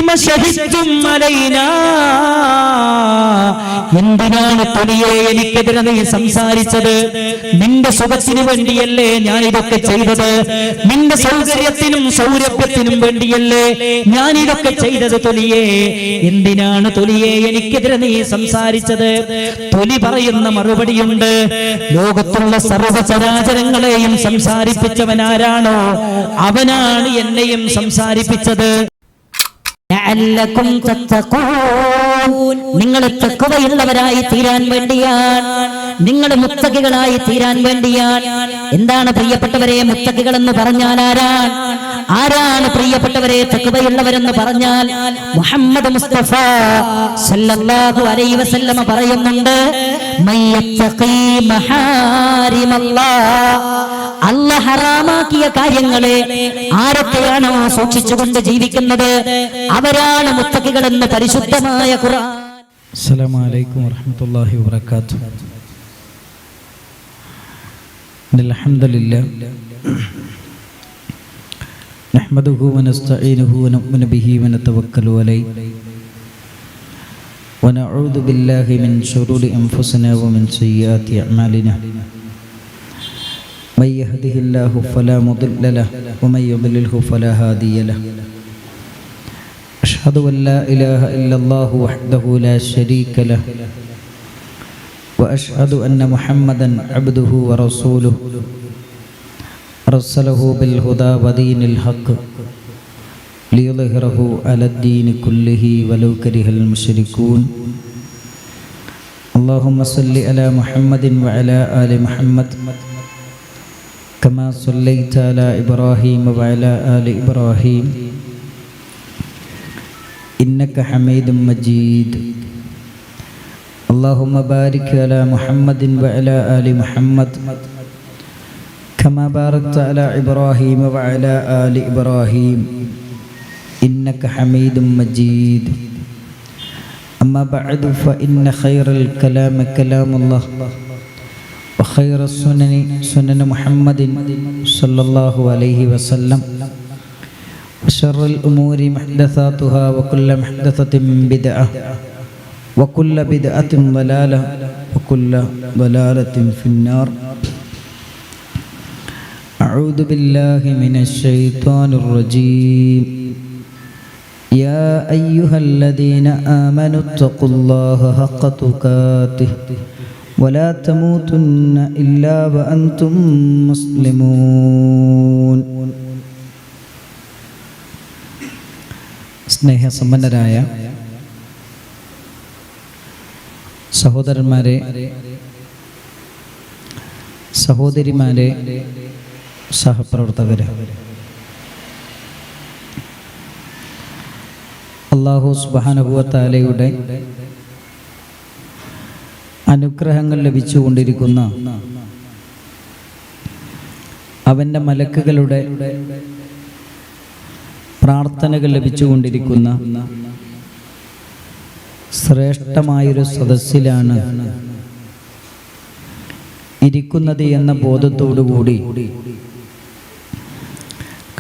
ലിമ ശഹിദ്തും അലൈനാ, എന്തിനാണ് തൊലിയെ എനിക്കെതിരെ നീ സംസാരിച്ചത്? നിന്റെ സുഖത്തിന് വേണ്ടിയല്ലേ ഞാൻ ഇതൊക്കെ ചെയ്തത്? നിന്റെ സൗകര്യത്തിനും സൗരഭ്യത്തിനും വേണ്ടിയല്ലേ ഞാൻ ഇതൊക്കെ ചെയ്തത്? തൊലിയെ, എന്തിനാണ് തൊലിയെ എനിക്കെതിരെ നീ സംസാരിച്ചത്? തൊലി പറയുന്ന മറുപടിയുണ്ട്, ലോകത്തുള്ള സർവ്വചരാചരങ്ങളെയും സംസാരിപ്പിച്ചവനാരാണോ അവനാണ് എന്നെയും സംസാരിപ്പിച്ചത്. നിങ്ങൾ തഖ്വയുള്ളവരായി തീരാൻ വേണ്ടിയാണ്, നിങ്ങൾ മുത്തഖികളായി തീരാൻ വേണ്ടിയാണ്. എന്താണ് പ്രിയപ്പെട്ടവരെ മുത്തഖികൾ എന്ന് പറഞ്ഞാൽ? ആരാണ് പ്രിയപ്പെട്ടവരെ തഖ്വയുള്ളവരെന്ന് പറഞ്ഞാൽ? മുഹമ്മദ് മുസ്തഫ സല്ലല്ലാഹു അലൈഹി വസല്ലമ പറയുന്നുണ്ട്, മയ്യത്തഖീ മഹാരിമല്ലാഹ്, അല്ലാഹ് ഹറാമാക്കിയ കാര്യങ്ങളെ ആരൊക്കെയാണോ സൂക്ഷിച്ചുകൊണ്ട് ജീവിക്കുന്നത് അവരാണ് മുത്തഖികൾ എന്ന് പരിശുദ്ധമായ ഖുർആൻ. അസ്സലാമു അലൈക്കും വറഹ്മത്തുള്ളാഹി വബറകാതുഹു. അൽഹംദുലില്ലാഹ് നഹ്മദുഹു വനസ്തഈനുഹു വനുഅ്മിനു ബിഹി വനതവക്കലു അലൈഹി വനഊദു ബില്ലാഹി മിൻ ശുറൂരി അൻഫുസിനാ വമിൻ സയ്യിആതി അഅ്മാലിനാ. من يهده الله فلا مضل له ومن يضلله فلا هادي له. أشهد أن لا إله إلا الله وحده لا شريك له وأشهد أن محمدا عبده ورسوله أرسله بالهدى ودين الحق ليظهره على الدين كله ولو كره المشركون. اللهم صل على محمد وعلى آل محمد كما صليت على إبراهيم وعلى آل إبراهيم إنك حميد مجيد. اللهم بارك على محمد وعلى آل محمد كما باركت على إبراهيم وعلى آل إبراهيم إنك حميد مجيد. أما بعد فإن خير الكلام كلام الله وخير السنن سنن محمد صلى الله عليه وسلم وشر الأمور محدثاتها وكل محدثة بدعة وكل بدعة ضلالة وكل ضلالة في النار. أعوذ بالله من الشيطان الرجيم. يا أيها الذين آمنوا اتقوا الله حق تقاته ولا تموتن إلا وأنتم مسلمون. സ്നേഹസമ്പന്നരായ സഹോദരന്മാരെ, സഹോദരിമാരെ, സഹപ്രവർത്തകരെ, അല്ലാഹു സുബ്ഹാനഹു വ തആലയുടെ അനുഗ്രഹങ്ങൾ ലഭിച്ചുകൊണ്ടിരിക്കുന്ന, അവൻ്റെ മലക്കുകളുടെ പ്രാർത്ഥനകൾ ലഭിച്ചുകൊണ്ടിരിക്കുന്ന ശ്രേഷ്ഠമായൊരു സദസ്സിലാണ് ഇരിക്കുന്നത് എന്ന ബോധത്തോടുകൂടി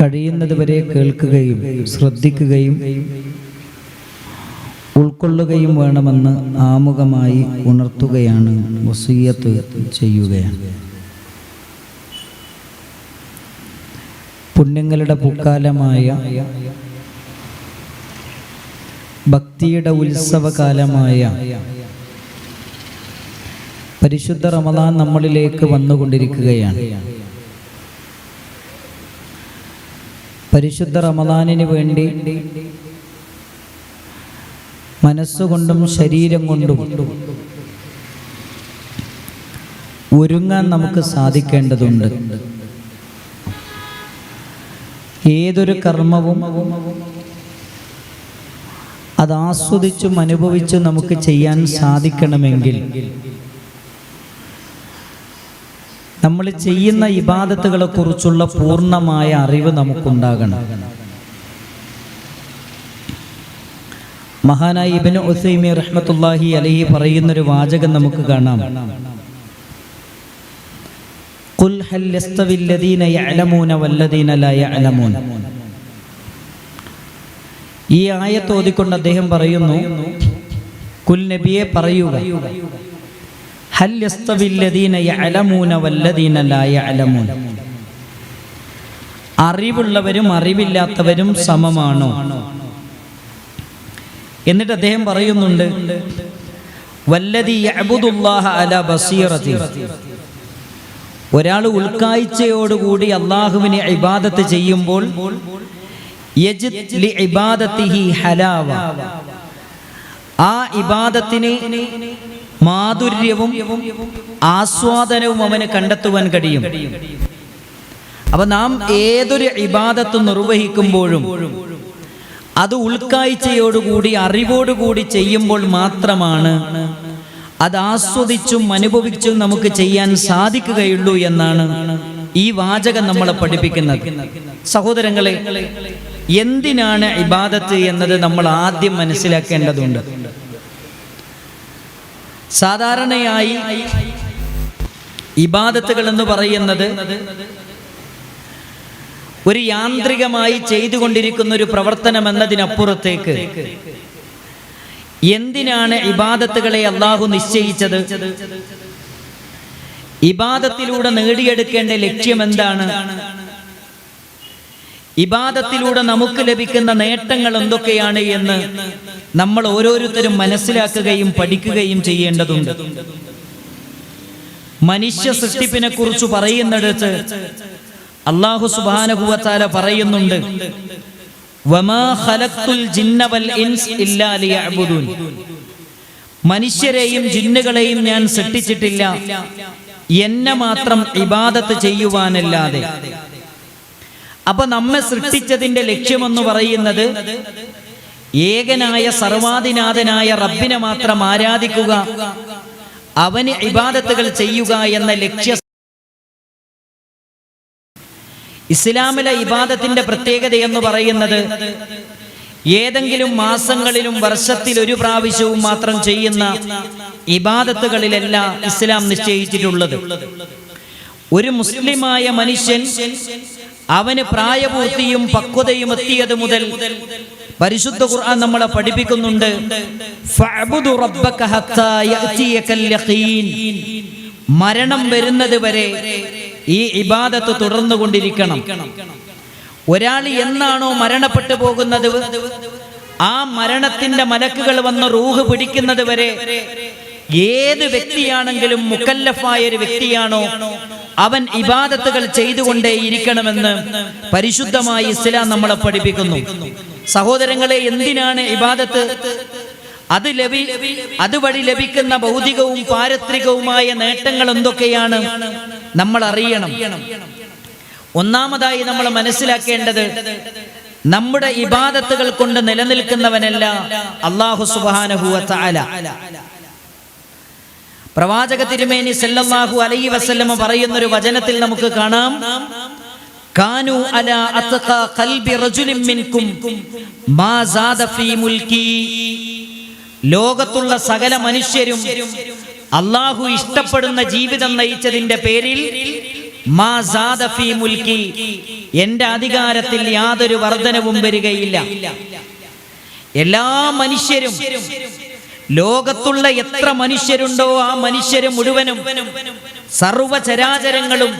കഴിയുന്നതുവരെ കേൾക്കുകയും ശ്രദ്ധിക്കുകയും ഉൾക്കൊള്ളുകയും വേണമെന്ന് ആമുഖമായി ഉണർത്തുകയാണ്, വസിയ്യത്ത് ചെയ്യുകയാണ്. പുണ്യങ്ങളുടെ പൂക്കാലമായ ഭക്തിയുടെ ഉത്സവകാലമായ പരിശുദ്ധ റമദാൻ നമ്മളിലേക്ക് വന്നുകൊണ്ടിരിക്കുകയാണ്. പരിശുദ്ധ റമദാനിന് വേണ്ടി മനസ്സുകൊണ്ടും ശരീരം കൊണ്ടും ഒരുങ്ങാൻ നമുക്ക് സാധിക്കേണ്ടതുണ്ട്. ഏതൊരു കർമ്മവും അത് ആസ്വദിച്ചും അനുഭവിച്ചും നമുക്ക് ചെയ്യാൻ സാധിക്കണമെങ്കിൽ നമ്മൾ ചെയ്യുന്ന ഇബാദത്തുകളെ കുറിച്ചുള്ള പൂർണ്ണമായ അറിവ് നമുക്കുണ്ടാകണം. മഹാനായ ഇബ്നു ഉസൈമീൻ റഹ്മത്തുള്ളാഹി അലൈഹി പറയുന്നൊരു വാചകം നമുക്ക് കാണാം. ഖുൽ ഹൽ യസ്തവിൽ ലദീന യഅലമൂന വല്ലദീന ലാ യഅലമൂൻ. ഈ ആയത്ത് ഓതിക്കൊണ്ട് അദ്ദേഹം പറയുന്നു, കുൽ നബിയെ പറയുക, ഹൽ യസ്തവില്ലദീന യഅലമൂന വല്ലദീന ലാ യഅലമൂൻ, അറിവുള്ളവരും അറിവില്ലാത്തവരും സമമാണോ? എന്നിട്ട് അദ്ദേഹം പറയുന്നുണ്ട്, വല്ലദീ യഅബുദുല്ലാഹ അലാ ബസീറതി, ഒരാൾ ഉൾക്കാഴ്ചയോടുകൂടി അള്ളാഹുവിനെ ഇബാദത്ത് ചെയ്യുമ്പോൾ യജിദ് ലി ഇബാദത്തിഹി ഹലാവ, ആ ഇബാദത്തിന് മാധുര്യവും ആസ്വാദനവും അവന് കണ്ടെത്തുവാൻ കഴിയും. അപ്പൊ നാം ഏതൊരു ഇബാദത്ത് നിർവഹിക്കുമ്പോഴും അത് ഉൾക്കാഴ്ചയോടുകൂടി അറിവോടുകൂടി ചെയ്യുമ്പോൾ മാത്രമാണ് അത് ആസ്വദിച്ചും അനുഭവിച്ചും നമുക്ക് ചെയ്യാൻ സാധിക്കുകയുള്ളൂ എന്നാണ് ഈ വാചകം നമ്മളെ പഠിപ്പിക്കുന്നത്. സഹോദരങ്ങളെ, എന്തിനാണ് ഇബാദത്ത് എന്നത് നമ്മൾ ആദ്യം മനസ്സിലാക്കേണ്ടതുണ്ട്. സാധാരണയായി ഇബാദത്തുകൾ എന്ന് പറയുന്നത് ഒരു യാന്ത്രികമായി ചെയ്തുകൊണ്ടിരിക്കുന്ന ഒരു പ്രവർത്തനം എന്നതിനപ്പുറത്തേക്ക് എന്തിനാണ് ഇബാദത്തുകളെ അല്ലാഹു നിശ്ചയിച്ചത്? ഇബാദത്തിലൂടെ നേടിയെടുക്കേണ്ട ലക്ഷ്യം എന്താണ്? ഇബാദത്തിലൂടെ നമുക്ക് ലഭിക്കുന്ന നേട്ടങ്ങൾ എന്തൊക്കെയാണ് എന്ന് നമ്മൾ ഓരോരുത്തരും മനസ്സിലാക്കുകയും പഠിക്കുകയും ചെയ്യേണ്ടതുണ്ട്. മനുഷ്യ സൃഷ്ടിപ്പിനെ കുറിച്ച് പറയുന്നിടത്ത് അല്ലാഹു സുബ്ഹാനഹു വ തആല പറയുന്നുണ്ട്, വമാ ഖലഖ്തുൽ ജിന്ന വൽ ഇൻസ് ഇല്ലാ ലിയഅ്ബുദൂൻ, മനുഷ്യരെയും ജിന്നുകളെയും ഞാൻ സൃഷ്ടിച്ചിട്ടില്ല എന്നെ മാത്രം ഇബാദത്ത് ചെയ്യുവാനല്ലാതെ. അപ്പൊ നമ്മെ സൃഷ്ടിച്ചതിന്റെ ലക്ഷ്യമെന്ന് പറയുന്നത് ഏകനായ സർവാധിനാഥനായ റബ്ബിനെ മാത്രം ആരാധിക്കുക, അവന് ഇബാദത്തുകൾ ചെയ്യുക എന്ന ലക്ഷ്യ. ഇസ്ലാമിലെ ഇബാദത്തിന്റെ പ്രത്യേകത എന്ന് പറയുന്നത് ഏതെങ്കിലും മാസങ്ങളിലും വർഷത്തിൽ ഒരു പ്രാവശ്യവും മാത്രം ചെയ്യുന്ന ഇബാദത്തുകളിലല്ല ഇസ്ലാം നിശ്ചയിച്ചിട്ടുള്ളത്. ഒരു മുസ്ലിമായ മനുഷ്യൻ അവന് പ്രായപൂർത്തിയും പക്വതയും എത്തിയത് മുതൽ പരിശുദ്ധ ഖുർആൻ നമ്മളെ പഠിപ്പിക്കുന്നുണ്ട്, ഫഅബ്ദു റബ്ബക ഹത്താ യഅതിയകൽ യഖീൻ, മരണം വരുന്നത് വരെ ഈ ഇബാദത്ത് തുടർന്നുകൊണ്ടിരിക്കണം. ഒരാൾ എന്നാണോ മരണപ്പെട്ടു പോകുന്നത് ആ മരണത്തിന്റെ മലക്കുകൾ വന്ന് റൂഹ് പിടിക്കുന്നത് വരെ ഏത് വ്യക്തിയാണെങ്കിലും മുക്കല്ലഫായ ഒരു വ്യക്തിയാണോ അവൻ ഇബാദത്തുകൾ ചെയ്തുകൊണ്ടേയിരിക്കണമെന്ന് പരിശുദ്ധമായ ഇസ്ലാം നമ്മളെ പഠിപ്പിക്കുന്നു. സഹോദരങ്ങളെ, എന്തിനാണ് ഇബാദത്ത്? അതുവഴി ലഭിക്കുന്ന ഭൗതികവും പാരത്രികവുമായ നേട്ടങ്ങൾ എന്തൊക്കെയാണ് നമ്മൾ അറിയണം. ഒന്നാമതായി നമ്മൾ മനസ്സിലാക്കേണ്ടത്, നമ്മുടെ ഇബാദത്തുകൾ കൊണ്ട് നിലനിൽക്കുന്നവനല്ല അല്ലാഹു സുബ്ഹാനഹു വ തആല. പ്രവാചക തിരുമേനി സല്ലല്ലാഹു അലൈഹി വസല്ലമ പറയുന്നൊരു വചനത്തിൽ നമുക്ക് കാണാം, കാനു അലാ അത്ഖാ ഖൽബി റജുലിൻ മിൻകും മാ സാദ ഫീ മുൽക്കി, ലോകത്തുള്ള സകല മനുഷ്യരും അല്ലാഹു ഇഷ്ടപ്പെടുന്ന ജീവിതം നയിച്ചതിന്റെ പേരിൽ മാ സാദ ഫീ മുൽക്കി, എന്റെ അധികാരത്തിൽ യാതൊരു വർധനവും വരികയില്ല. എല്ലാ മനുഷ്യരും, ലോകത്തുള്ള എത്ര മനുഷ്യരുണ്ടോ ആ മനുഷ്യര് മുഴുവനും, സർവചരാചരങ്ങളും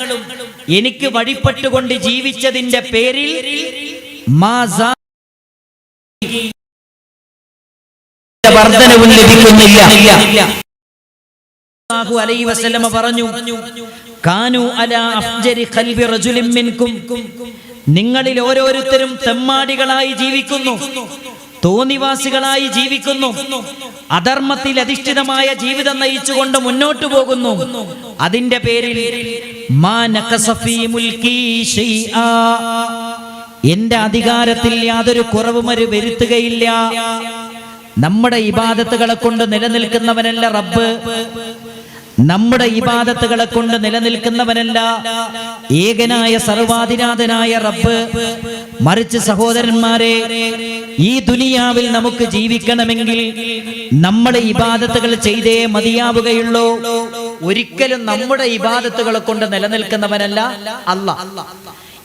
എനിക്ക് വഴിപ്പെട്ടുകൊണ്ട് ജീവിച്ചതിന്റെ പേരിൽ വർധനവും ലഭിക്കുന്നില്ല. അലൈഹി വസല്ലമ പറഞ്ഞു, കാനു അലാ അഫ്ജരി ഖൽബി റജുലിൻ മിൻകും, നിങ്ങളിൽ ഓരോരുത്തരും തെമ്മാടികളായി ജീവിക്കുന്നു, തോന്നിവാസികളായി ജീവിക്കുന്നു, അധർമ്മത്തിൽ അധിഷ്ഠിതമായ ജീവിതം നയിച്ചുകൊണ്ട് മുന്നോട്ടു പോകുന്നു. അതിന്റെ പേരിൽ മാ നഖസ ഫീ മുൽക്കി ശൈആ, എന്റെ അധികാരത്തിൽ യാതൊരു കുറവും വരുത്തുകയില്ല. നമ്മുടെ ഇബാദത്തുകളെ കൊണ്ട് നിലനിൽക്കുന്നവനല്ല റബ്ബ്, നമ്മുടെ ഇബാദത്തുകളെ കൊണ്ട് നിലനിൽക്കുന്നവനല്ല ഏകനായ സർവാധിനാഥനായ റബ്ബ്. മറിച്ച് സഹോദരന്മാരെ, ഈ ദുനിയാവിൽ നമുക്ക് ജീവിക്കണമെങ്കിൽ നമ്മുടെ ഇബാദത്തുകൾ ചെയ്തേ മതിയാവുകയുള്ളൂ. ഒരിക്കലും നമ്മുടെ ഇബാദത്തുകളെ കൊണ്ട് നിലനിൽക്കുന്നവനല്ല അല്ലാഹ്.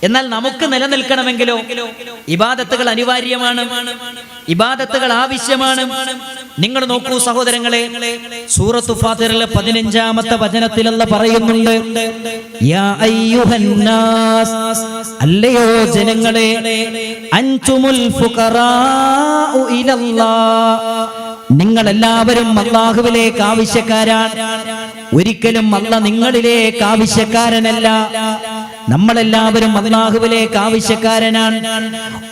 എന്നാൽ നമുക്ക് നിലനിൽക്കണമെങ്കിലോ ഇബാദത്തുകൾ അനിവാര്യമാണ്, ഇബാദത്തുകൾ ആവശ്യമാണ്. നിങ്ങൾ നോക്കൂ സഹോദരങ്ങളെ, സൂറത്തു ഫാത്തിറിലെ 15-ാമത്തെ വചനത്തിൽ അല്ലാഹ് പറയുന്നുണ്ട്, യാ അയ്യുഹന്നാസ്, അല്ലയോ ജനങ്ങളെ, അൻതുമുൽ ഫുഖറാഉ ഇലല്ലാഹ്, നിങ്ങൾ എല്ലാവരും അല്ലാഹുവിലേക്ക് ആവശ്യക്കാരാണ്. ഒരിക്കലും അല്ലാഹ് നിങ്ങളിലേക്ക് ആവശ്യക്കാരനല്ല. നമ്മളെല്ലാവരും അല്ലാഹുവിലേക്ക് ആവശ്യക്കാരനാണ്.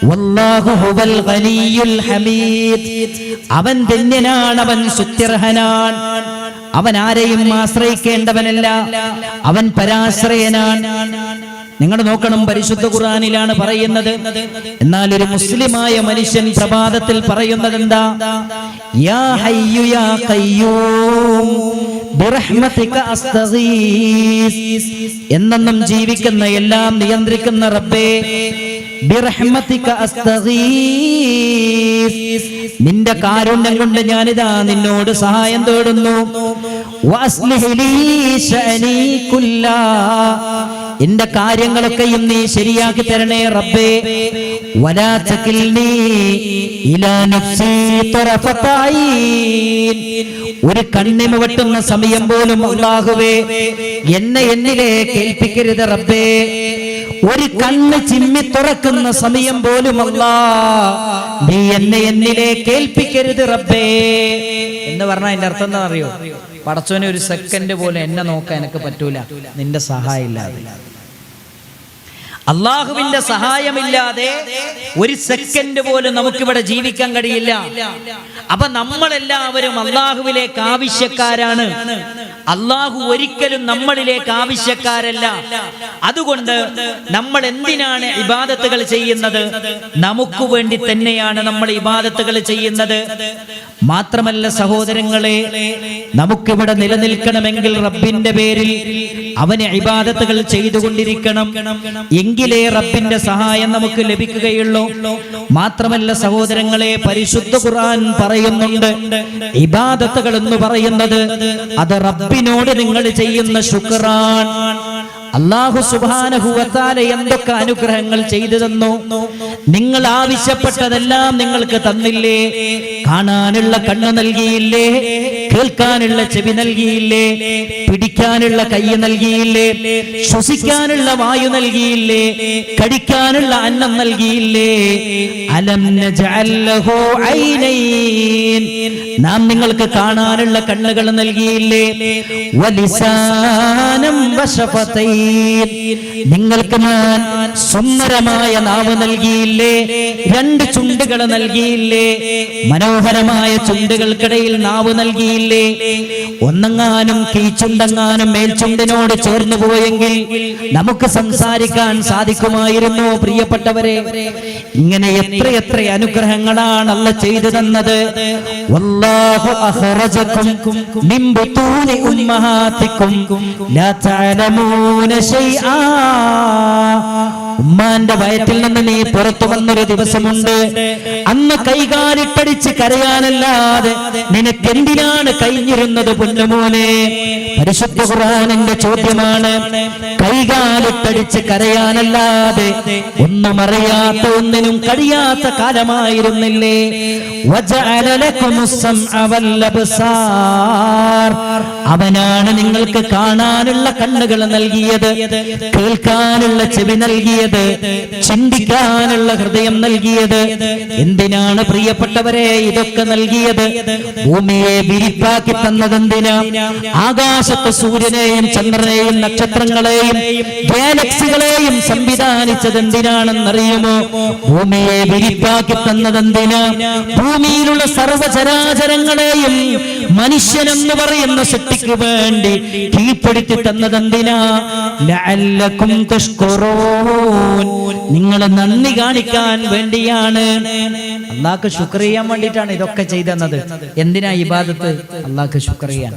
വല്ലാഹു ഹുവൽ ഗനിയുൽ ഹമീദ്, അവൻ ധന്യനാണ്, അവൻ സ്തുത്യർഹനാണ്. അവൻ ആരെയും ആശ്രയിക്കേണ്ടവനല്ല, അവൻ പരാശ്രയനാണ്. നിങ്ങൾ നോക്കണം, പരിശുദ്ധ ഖുർആനിലാണ് പറയുന്നത്. എന്നാൽ ഒരു മുസ്ലിമായ മനുഷ്യൻ പ്രഭാതത്തിൽ പറയുന്നത് എന്താ? യാ ഹയ്യു യാ ഖയ്യൂം ബിറഹ്മതിക അസ്തഗീസ്, എന്നെന്നും ജീവിക്കുന്ന എല്ലാം നിയന്ത്രിക്കുന്ന റബ്ബേ, ബിറഹ്മതിക അസ്തഗീസ്, നിന്റെ കാരുണ്യം കൊണ്ട് ഞാനിതാ നിന്നോട് സഹായം തേടുന്നു. വഅസ്ലിഹ് ലീ ശഅനീ കുല്ലാ, എന്റെ കാര്യങ്ങളൊക്കെയും നീ ശരിയാക്കി തരണേ റബ്ബേ. വലാ തകിൽനീ ഇലാ നഫ്സി തറഫത ഐൻ, ഒരു കണ്ണിമ വെട്ടുന്ന സമയം പോലും അല്ലാഹുവേ എന്നെ എന്നിലേക്ക് ഏൽപ്പിക്കരുത് റബ്ബേ. ഒരു കണ്ണ് ചിമ്മി തുറക്കുന്ന സമയം പോലും അല്ലാഹ് നീ എന്നെ എന്നിലേക്ക് ഏൽപ്പിക്കരുത് റബ്ബേ എന്ന് പറഞ്ഞാൽ അതിന്റെ അർത്ഥം എന്താ അറിയോ? പടച്ചോനെ ഒരു സെക്കൻഡ് പോലും എന്നെ നോക്കാൻ എനിക്ക് പറ്റൂല നിന്റെ സഹായം ഇല്ലാതെ. അള്ളാഹുവിന്റെ സഹായമില്ലാതെ ഒരു സെക്കൻഡ് പോലും നമുക്കിവിടെ ജീവിക്കാൻ കഴിയില്ല. അപ്പൊ നമ്മളെല്ലാവരും അള്ളാഹുവിലേക്ക് ആവശ്യക്കാരാണ്. അള്ളാഹു ഒരിക്കലും നമ്മളിലേക്ക് ആവശ്യക്കാരല്ല. അതുകൊണ്ട് നമ്മൾ എന്തിനാണ് ഇബാദത്തുകൾ ചെയ്യുന്നത്? നമുക്ക് വേണ്ടി തന്നെയാണ് നമ്മൾ ഇബാദത്തുകൾ ചെയ്യുന്നത്. മാത്രമല്ല സഹോദരങ്ങളെ, നമുക്കിവിടെ നിലനിൽക്കണമെങ്കിൽ റബ്ബിന്റെ പേരിൽ അവന് ഇബാദത്തുകൾ ചെയ്തുകൊണ്ടിരിക്കണം. എങ്കിലേ റബ്ബിന്റെ സഹായം നമുക്ക് ലഭിക്കുകയുള്ളൂ. മാത്രമല്ല സഹോദരങ്ങളെ, പരിശുദ്ധ ഖുർആൻ പറയുന്നുണ്ട്, ഇബാദത്തുകൾ എന്ന് പറയുന്നത് അത് റബ്ബിനോട് നിങ്ങൾ ചെയ്യുന്ന ശുക്റാൻ. അല്ലാഹു സുബ്ഹാനഹു വ തആല എന്തൊക്കെ അനുഗ്രഹങ്ങൾ ചെയ്തു തന്നു. നിങ്ങൾ ആവശ്യപ്പെട്ടതെല്ലാം നിങ്ങൾക്ക് തന്നില്ലേ? കാണാനുള്ള കണ്ണ് നൽകിയില്ലേ? കേൾക്കാനുള്ള ചെവി നൽകിയില്ലേ? പിടിക്കാനുള്ള കൈ നൽകിയില്ലേ? ശ്വസിക്കാനുള്ള വായു നൽകിയില്ലേ? കടിക്കാനുള്ള അന്നം നൽകിയില്ലേ? അലം നജഅൽ ലഹു ഐനൈൻ, നാം നിങ്ങൾക്ക് കാണാനുള്ള കണ്ണുകൾ നൽകിയില്ലേ? വലിസാനം വശഫതൈൻ, നിങ്ങൾക്ക് ഞാൻ സുന്ദരമായ നാവ് നൽകിയില്ലേ? രണ്ട് ചുണ്ടുകൾ നൽകിയില്ലേ? മനോഹരമായ ചുണ്ടുകൾക്കിടയിൽ നാവ് നൽകിയില്ലേ? ഒന്നെങ്ങാനും കീച്ചുണ്ടെങ്ങാനും മേൽചുണ്ടിനോട് ചേർന്നു പോയെങ്കിൽ നമുക്ക് സംസാരിക്കാൻ സാധിക്കുമായിരുന്നു. പ്രിയപ്പെട്ടവരെ, ഇങ്ങനെ എത്രയെത്ര അനുഗ്രഹങ്ങളാണ് അല്ലാഹ് ചെയ്തു തന്നത്. വല്ലാഹു അഖ്റജകും മിൻ ബുതൂനി ഉമ്മഹാതികും ലാ തഅലമൂന ശൈആ, ഉമ്മാന്റെ വയറ്റിൽ നിന്ന് നീ പുറത്തു വന്നൊരു ദിവസമുണ്ട്. അന്ന് കൈകാലിട്ടടിച്ച് കരയാനല്ലാതെ നിനക്ക് എന്തിനാണ് കഴിഞ്ഞിരുന്നത് പൊന്നുമോനെ? പരിശുദ്ധ ഖുർആനിന്റെ ചോദ്യമാണ്. കൈകാലിട്ടടിച്ച് കരയാനല്ലാതെ ഒന്നും അറിയാത്ത, ഒന്നിനും കഴിയാത്ത കാലമായിരുന്നില്ലേ? വജഅല ലകുമുസ് സമഅ വൽ അബ്സാർ, അവനാണ് നിങ്ങൾക്ക് കാണാനുള്ള കണ്ണുകൾ നൽകിയത്, കേൾക്കാനുള്ള ചെവി നൽകിയത്, ചിന്തിക്കാനുള്ള ഹൃദയം നൽകിയത്. എന്തിനാണ് പ്രിയപ്പെട്ടവരെ ഇതൊക്കെ നൽകിയത്? ഭൂമിയെ വിരിപ്പാക്കി തന്നതെന്തിനാ? ആകാശത്ത് സൂര്യനെയും ചന്ദ്രനെയും നക്ഷത്രങ്ങളെയും ഗാലക്സികളെയും സംവിധാനിച്ചത് എന്തിനാണെന്നറിയുമോ? ഭൂമിയെ വിരിപ്പാക്കി തന്നതെന്തിനാ? ഭൂമിയിലുള്ള സർവചരാചരങ്ങളെയും മനുഷ്യനെന്ന് പറയുന്ന സൃഷ്ടിക്ക് വേണ്ടി കീഴ്പ്പെടുത്തി തന്നതെന്തിനാ? ലഅല്ലകും തഷ്കുറൂൻ, നിങ്ങൾ നന്ദി കാണിക്കാൻ വേണ്ടിയാണ്. അല്ലാഹുക്ക് ശുക്ർ ചെയ്യാൻ വേണ്ടിയിട്ടാണ് ഇതൊക്കെ ചെയ്തത്. എന്തിനാ ഇബാദത്ത്? അല്ലാഹുക്ക് ശുക്ർ ചെയ്യാൻ.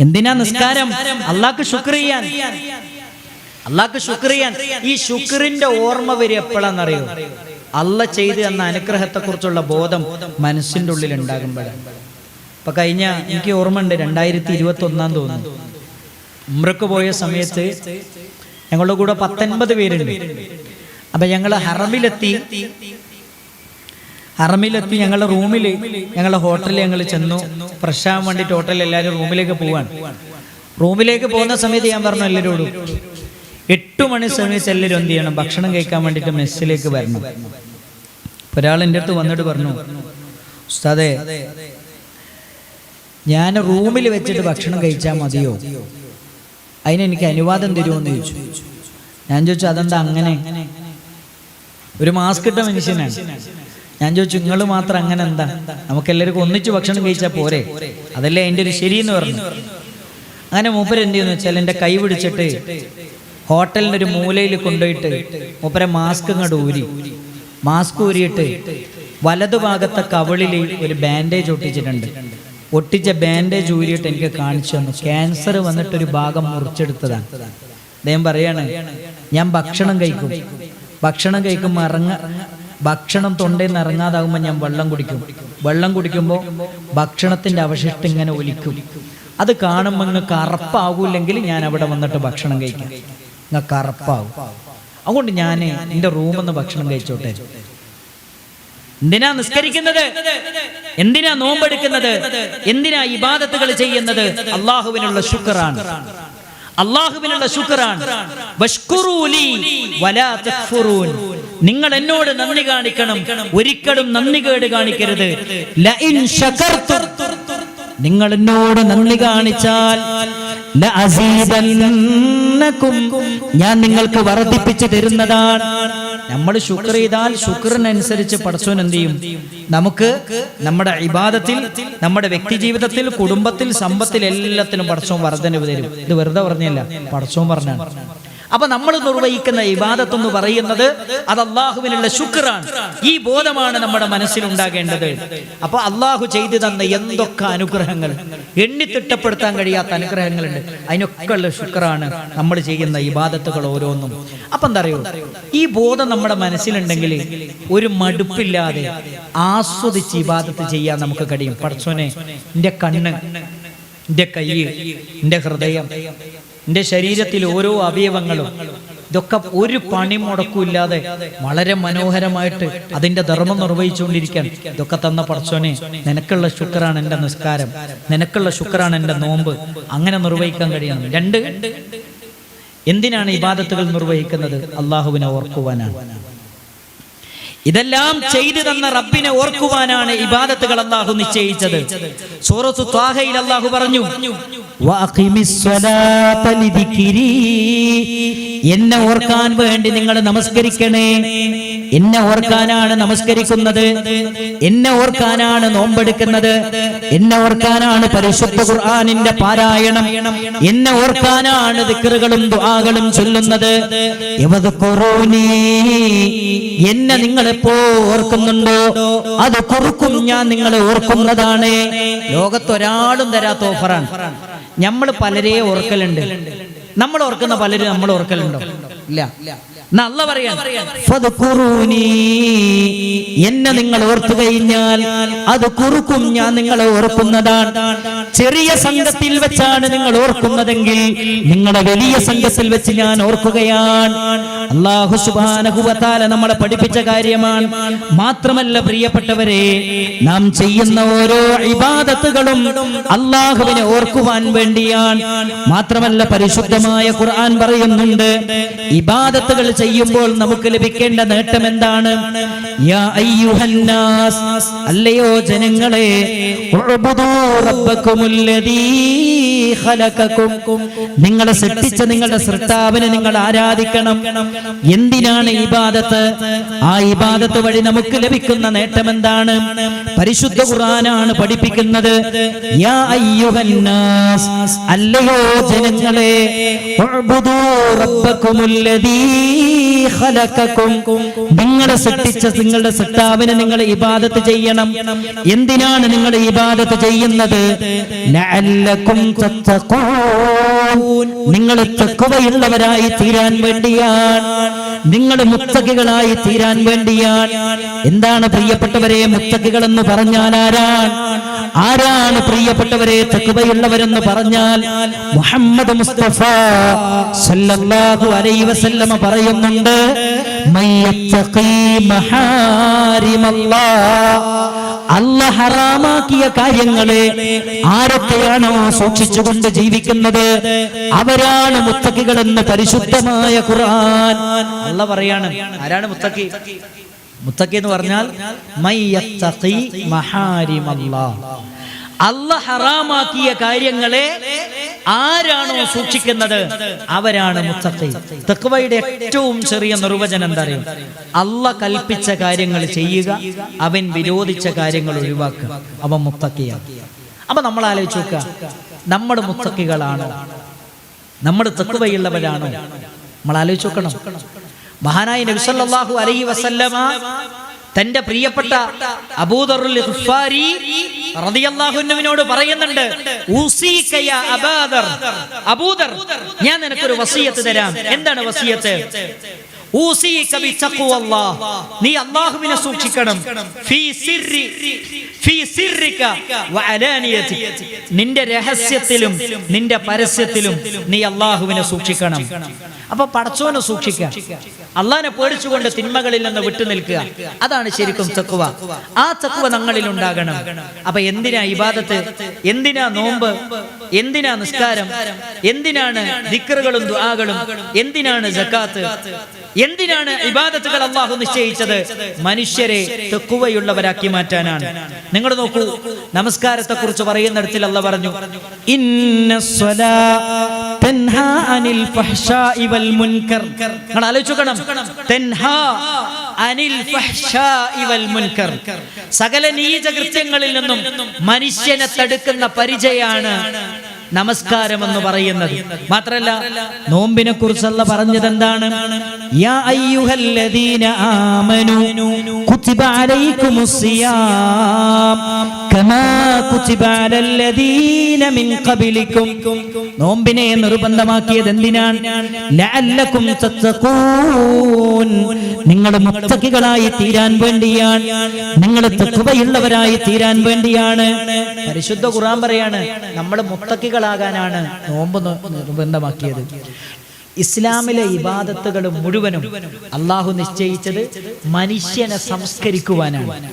എന്തിനാ നിസ്കാരം? അല്ലാഹുക്ക് ശുക്ർ ചെയ്യാൻ. അല്ലാഹുക്ക് ശുക്ർ ചെയ്യാൻ. ഈ ശുക്രിന്റെ ഓർമ്മ വരും എപ്പോഴാണെന്നറിയോ? അല്ലാഹ് ചെയ്തു തന്ന അനുഗ്രഹത്തെ കുറിച്ചുള്ള ബോധം മനസ്സിന്റെ ഉള്ളിൽ ഉണ്ടാകുമ്പോഴാണ്. ഇപ്പൊ കഴിഞ്ഞ എനിക്ക് ഓർമ്മയുണ്ട്, 2021 തോന്നുന്നു, ഉംറക്ക് പോയ സമയത്ത് ഞങ്ങളുടെ കൂടെ 19 പേരുണ്ട്. അപ്പൊ ഞങ്ങൾ ഹറമിലെത്തി ഞങ്ങളുടെ റൂമിൽ, ഞങ്ങളുടെ ഹോട്ടലിൽ ഞങ്ങൾ ചെന്നു. ഫ്രഷ് ആവാൻ വേണ്ടിയിട്ട് ഹോട്ടലിൽ എല്ലാവരും റൂമിലേക്ക് പോവാണ്. റൂമിലേക്ക് പോകുന്ന സമയത്ത് ഞാൻ പറഞ്ഞു എല്ലാവരോടും 8 മണി സമയത്ത് എല്ലാവരും എന്ത് ചെയ്യണം, ഭക്ഷണം കഴിക്കാൻ വേണ്ടിയിട്ട് മെസ്സിലേക്ക് വരണം. ഒരാൾ എൻ്റെ അടുത്ത് വന്നിട്ട് പറഞ്ഞു, ഉസ്താദേ ഞാൻ റൂമിൽ വെച്ചിട്ട് ഭക്ഷണം കഴിച്ചാൽ മതിയോ, അതിനെനിക്ക് അനുവാദം തരുമോയെന്ന് ചോദിച്ചു. ഞാൻ ചോദിച്ചു അതെന്താ അങ്ങനെ, ഒരു മാസ്ക് ഇട്ട മനുഷ്യനാണ്. ഞാൻ ചോദിച്ചു നിങ്ങൾ മാത്രം അങ്ങനെ എന്താ, നമുക്കെല്ലാവർക്കും ഒന്നിച്ച് ഭക്ഷണം കഴിച്ചാൽ പോരെ, അതല്ലേ അതിൻ്റെ ഒരു ശരിയെന്ന് പറഞ്ഞു. അങ്ങനെ മൂപ്പര് എന്ത് ചെയ്യുന്നു വെച്ചാൽ എൻ്റെ കൈ പിടിച്ചിട്ട് ഹോട്ടലിൻ്റെ ഒരു മൂലയിൽ കൊണ്ടുപോയിട്ട് മൂപ്പരെ മാസ്ക് ഇങ്ങോട്ട് മാസ്ക് ഊരിയിട്ട് വലതുഭാഗത്തെ കവിളിൽ ഒരു ബാൻഡേജ് ഒട്ടിച്ചിട്ടുണ്ട്. ഒട്ടിച്ച ബാൻഡേജ് ഊരിയിട്ട് എനിക്ക് കാണിച്ചു തന്നു. ക്യാൻസർ വന്നിട്ടൊരു ഭാഗം മുറിച്ചെടുത്തതാണ്. അദ്ദേഹം പറയാണ്, ഞാൻ ഭക്ഷണം കഴിക്കുമ്പോൾ ഭക്ഷണം തൊണ്ടയിൽ നിന്ന് ഇറങ്ങാതാകുമ്പോൾ ഞാൻ വെള്ളം കുടിക്കുമ്പോൾ ഭക്ഷണത്തിൻ്റെ അവശിഷ്ടം ഇങ്ങനെ ഒലിക്കും. അത് കാണുമ്പോൾ നിങ്ങൾക്ക് അറപ്പാകൂല്ലെങ്കിൽ ഞാൻ അവിടെ വന്നിട്ട് ഭക്ഷണം കഴിക്കും, നിങ്ങൾക്ക് അറപ്പാകും. അതുകൊണ്ട് ഞാൻ എൻ്റെ റൂമിൽ നിന്ന് ഭക്ഷണം കഴിച്ചോട്ടെ. എന്തിനാ നിസ്കരിക്കുന്നത്, എന്തിനാ നോമ്പെടുക്കുന്നത്, എന്തിനാ ഇബാദത്തുകൾ ചെയ്യുന്നത്? അള്ളാഹുവിനുള്ള ശുക്റാണ്. വഷ്കുറൂലി വലാ തക്ഫുറൂൻ. നിങ്ങൾ എന്നോട് നന്ദി കാണിക്കണം, ഒരിക്കലും നന്ദി കേട് കാണിക്കരുത്. ലഇൻ ശകർതും, നിങ്ങൾ എന്നോട് നന്ദി കാണിച്ചാൽ ലഅസീദന്നകും, ഞാൻ നിങ്ങൾക്ക് വർദ്ധിപ്പിച്ചു തരുന്നതാണ്. നമ്മൾ ശുക്ർ ചെയ്താൽ ശുക്റിനനുസരിച്ച് പടച്ചോൻ എന്ത് ചെയ്യും, നമുക്ക് നമ്മുടെ ഇബാദത്തിൽ, നമ്മുടെ വ്യക്തി ജീവിതത്തിൽ, കുടുംബത്തിൽ, സമ്പത്തിൽ, എല്ലാത്തിനും പടച്ചോൻ വർധനവ് തരും. ഇത് വെറുതെ പറഞ്ഞല്ല, പടച്ചോൻ പറഞ്ഞാണ്. അപ്പൊ നമ്മൾ നിർവഹിക്കുന്ന ഇബാദത്ത് എന്ന് പറയുന്നത് അത് അള്ളാഹുവിനുള്ള ശുക്റാണ്. ഈ ബോധമാണ് നമ്മുടെ മനസ്സിൽ ഉണ്ടാകേണ്ടത്. അപ്പൊ അള്ളാഹു ചെയ്തു തന്ന എന്തൊക്കെ അനുഗ്രഹങ്ങൾ, എണ്ണിത്തിട്ടപ്പെടുത്താൻ കഴിയാത്ത അനുഗ്രഹങ്ങളുണ്ട്. അതിനൊക്കെ ഉള്ള ശുക്റാണ് നമ്മൾ ചെയ്യുന്ന ഇബാദത്തുകൾ ഓരോന്നും. അപ്പൊ എന്താ അറിയോ, ഈ ബോധം നമ്മുടെ മനസ്സിലുണ്ടെങ്കിൽ ഒരു മടുപ്പില്ലാതെ ആസ്വദിച്ച് ഇബാദത്ത് ചെയ്യാൻ നമുക്ക് കഴിയും. പടച്ചോനെ, എൻ്റെ കണ്ണ്, എൻ്റെ കൈ, എൻ്റെ ഹൃദയം, എൻ്റെ ശരീരത്തിൽ ഓരോ അവയവങ്ങളും, ഇതൊക്കെ ഒരു പണി മുടക്കില്ലാതെ വളരെ മനോഹരമായിട്ട് അതിൻ്റെ ധർമ്മം നിർവഹിച്ചുകൊണ്ടിരിക്കാൻ ഇതൊക്കെ തന്ന പടച്ചോനെ, നിനക്കുള്ള ശുക്റാണ് എൻ്റെ നിസ്കാരം, നിനക്കുള്ള ശുക്റാണ് എൻ്റെ നോമ്പ്. അങ്ങനെ നിർവഹിക്കാൻ കഴിയണം. 2, എന്തിനാണ് ഇബാദത്തുകൾ നിർവഹിക്കുന്നത്? അള്ളാഹുവിനെ ഓർക്കുവാനാണ്. ഇതെല്ലാം ചെയ്തു തന്ന റബ്ബിനെ ഓർക്കുവാനാണ് ഇബാദത്തുകൾ അല്ലാഹു നിശ്ചയിച്ചത്. സൂറത്തു ത്വാഹയിൽ അല്ലാഹു പറഞ്ഞു, വഅഖിമിസ്സലാത ലിദിക്രി, എന്നെ ഓർക്കാൻ വേണ്ടി നിങ്ങൾ നമസ്കരിക്കണേ. എന്നെ ഓർക്കാനാണ് നമസ്കരിക്കുന്നത്, എന്നെ ഓർക്കാനാണ് നോമ്പെടുക്കുന്നത്, എന്നെ ഓർക്കാനാണ് പരിശുദ്ധ ഖുർആനിന്റെ പാരായണം, എന്നെ ഓർക്കാനാണ് ദിക്റുകളും ദുആകളും ചൊല്ലുന്നത്. യവദ്കുറൂനി, എന്നെ നിങ്ങൾ എപ്പോ ഓർക്കുന്നുണ്ടോ അത് കുറുക്കും ഞാൻ നിങ്ങളെ ഓർക്കുന്നതാണ്. ലോകത്തൊരാളും തരാത്ത ഓഫറാണ്. നമ്മൾ പലരെ ഓർക്കലുണ്ട്, നമ്മൾ ഓർക്കുന്ന പലരും നമ്മൾ ഓർക്കലുണ്ടോ? ഇല്ല. നല്ല പറയാം, എന്നെ നിങ്ങൾ ഓർത്തു കഴിഞ്ഞാൽ അത് കുറുക്കും ഞാൻ നിങ്ങളെ ഓർക്കുന്നതാണ്. ചെറിയ സംഘത്തിൽ വെച്ചാണ് നിങ്ങൾ ഓർക്കുന്നതെങ്കിൽ നിങ്ങളെ വലിയ സംഘത്തിൽ വെച്ച് ഞാൻ ഓർക്കുകയാണ്. അല്ലാഹു സുബ്ഹാനഹു വ തആല നമ്മളെ പഠിപ്പിച്ച കാര്യമാണ്. മാത്രമല്ല പ്രിയപ്പെട്ടവരെ, നാം ചെയ്യുന്ന ഓരോ ഇബാദത്തുകളും അല്ലാഹുവിനെ ഓർക്കുവാൻ വേണ്ടിയാണ്. മാത്രമല്ല പരിശുദ്ധമായ ഖുർആൻ പറയുന്നുണ്ട്, ഇബാദത്തുകൾ ചെയ്യുമ്പോൾ നമുക്ക് ലഭിക്കേണ്ട നേട്ടം എന്താണ്? യാ അയ്യുഹന്നാസ്, അല്ലയോ ജനങ്ങളെ, ഉഅ്ബുദൂ റബ്ബക്കുമുല്ലദീ ഖലഖകും, നിങ്ങളെ സൃഷ്ടിച്ച നിങ്ങളുടെ സൃഷ്ടാവിനെ നിങ്ങൾ ആരാധിക്കണം. എന്തിനാണ് ഇബാദത്ത്? ആ ഇബാദത്ത് വഴി നമുക്ക് ലഭിക്കുന്ന നേട്ടം എന്താണ്? പരിശുദ്ധ ഖുർആനാണ് പഠിപ്പിക്കുന്നത്. യാ അയ്യുഹന്നാസ്, അല്ലയോ ജനങ്ങളെ, ഉഅ്ബുദൂ റബ്ബക്കുമുല്ലദീ ഖലഖകും, നിങ്ങളെ സൃഷ്ടിച്ച നിങ്ങളുടെ സൃഷ്ടാവിനെ നിങ്ങൾ ഇബാദത്ത് ചെയ്യണം. എന്തിനാണ് നിങ്ങൾ ഇബാദത്ത് ചെയ്യുന്നത്? ലഅല്ലകും തത്തഖൂൻ, നിങ്ങൾ തഖ്വയുള്ളവരായി തീരാൻ വേണ്ടിയാണ്. നിങ്ങൾ മുത്തഖികളായി തീരാൻ വേണ്ടിയാണ്. എന്താണ് പ്രിയപ്പെട്ടവരെ മുത്തഖികൾ എന്ന് പറഞ്ഞാൽ ആരാണ് പ്രിയപ്പെട്ടവരെ തഖ്വയുള്ളവരെന്ന് പറഞ്ഞാൽ മുഹമ്മദ് മുസ്തഫ സല്ലല്ലാഹു അലൈഹി വസല്ലമ പറയുന്നുണ്ട്, മയ്യത്തഖി മഹാരിമല്ലാഹ്, അല്ലാഹ് ഹറാമാക്കിയ കാര്യങ്ങളെ ആരൊക്കെയാണോ സൂക്ഷിച്ചുകൊണ്ട് ജീവിക്കുന്നത് അവരാണ് മുത്തഖികൾ എന്ന് പരിശുദ്ധമായ ഖുർആൻ. അല്ലാഹ് പറയാണ്, ആരാണ് മുത്തഖി? മുത്തഖി എന്ന് പറഞ്ഞാൽ മയ്യത്തഖി മഹാരിമല്ലാഹ്, അല്ലാഹ് ഹറാമാക്കിയ കാര്യങ്ങളെ ആരാണോ സൂക്ഷിക്കുന്നത് അവരാണ് മുത്തഖി. തഖ്വയുടെ ഏറ്റവും ചെറിയ നിർവചനം എന്താ അറിയോ? അല്ലാഹ് കൽപ്പിച്ച കാര്യങ്ങൾ ചെയ്യുക, അവൻ വിരോധിച്ച കാര്യങ്ങൾ ഒഴിവാക്കുക, അവൻ മുത്തഖിയാണ്. അപ്പൊ നമ്മൾ ആലോചിച്ച് നോക്കുക, നമ്മൾ മുത്തഖികളാണോ? നമ്മൾ തഖ്വയുള്ളവരാണോ? നമ്മൾ ആലോചിച്ച് നോക്കണം. മഹാനായ നബി സല്ലല്ലാഹു അലൈഹി വസല്ലമ തന്റെ പ്രിയപ്പെട്ട അബൂദറുൽ ഗിഫാരി റളിയല്ലാഹു അൻഹുവിനോട് പറയുന്നുണ്ട്, ഊസീക യാ അബൂദർ, അബൂദർ ഞാൻ നിനക്കൊരു വസിയത്ത് തരാം. എന്താണ് വസിയത്ത്? ഊസീക ബിതഖ്വല്ലാഹ്, നീ അല്ലാഹുവിനെ സൂക്ഷിക്കണം. ഫീ സിർരിക വഅലാനിയതി, നിന്റെ രഹസ്യത്തിലും നിന്റെ പരസ്യത്തിലും നീ അല്ലാഹുവിനെ സൂക്ഷിക്കണം. അപ്പൊ പടച്ചോനെ സൂക്ഷിക്കുക, അള്ളാഹിനെ പേടിച്ചുകൊണ്ട് തിന്മകളിൽ നിന്ന് വിട്ടു നിൽക്കുക, അതാണ് ശരിക്കും തഖ്വ. ആ തഖ്വ നമ്മളിൽ ഉണ്ടാകണം. അപ്പൊ എന്തിനാ ഇബാദത്ത്, എന്തിനാ നോമ്പ്, എന്തിനാ നിസ്കാരം, എന്തിനാണ് ദിക്റുകളും ദുആകളും, എന്തിനാണ് സകാത്ത്, എന്തിനാണ് ഇബാദത്തുകൾ അല്ലാഹു നിശ്ചയിച്ചത്? മനുഷ്യരെ തഖ്വയുള്ളവരാക്കി മാറ്റാനാണ്. നിങ്ങൾ നോക്കൂ, നമസ്കാരത്തെ കുറിച്ച് പറയുന്നിടത്തിൽ അല്ലാഹു പറഞ്ഞു, ഇന്നസ്സലാത്ത തൻഹാ അനിൽ ഫഹ്ശാഇ വൽ മുൻകർ. നിങ്ങൾ ആലോചിക്കണം, തൻഹാ അനിൽ ഫഹ്ശാഇ വൽ മുൻകർ, സകല നീചകൃത്യങ്ങളിൽ നിന്നും മനുഷ്യനെ തടുക്കുന്ന പരിചയാണ് നമസ്കാരം എന്ന് പറയുന്നത്. മാത്രല്ല നോമ്പിനെ കുറിച്ച് അല്ലാഹു പറഞ്ഞത് എന്താണ്? യാ അയ്യുഹല്ലദീന ആമനു കുതിബ അലൈക്കുമുസ് സിയാം കമാ കുതിബ അലല്ലദീന മിൻ ഖബലിക്കും. നോമ്പിനെ നിർബന്ധമാക്കിയത് എന്തിനാണ്? ലഅല്ലക്കും തത്തഖൂൻ, നിങ്ങൾ മുത്തഖികളായി തീരാൻ വേണ്ടിയാണ്, നിങ്ങൾ തഖ്വയുള്ളവരായി തീരാൻ വേണ്ടിയാണ്. പരിശുദ്ധ ഖുർആൻ പറയാണ്, നമ്മൾ മുത്തഖികളാകാനാണ് നോമ്പ് നിർബന്ധമാക്കിയത്. ഇസ്ലാമിലെ ഇബാദത്തുകൾ മുഴുവനും അള്ളാഹു നിശ്ചയിച്ചത് മനുഷ്യനെ സംസ്കരിക്കുവാനാണ്,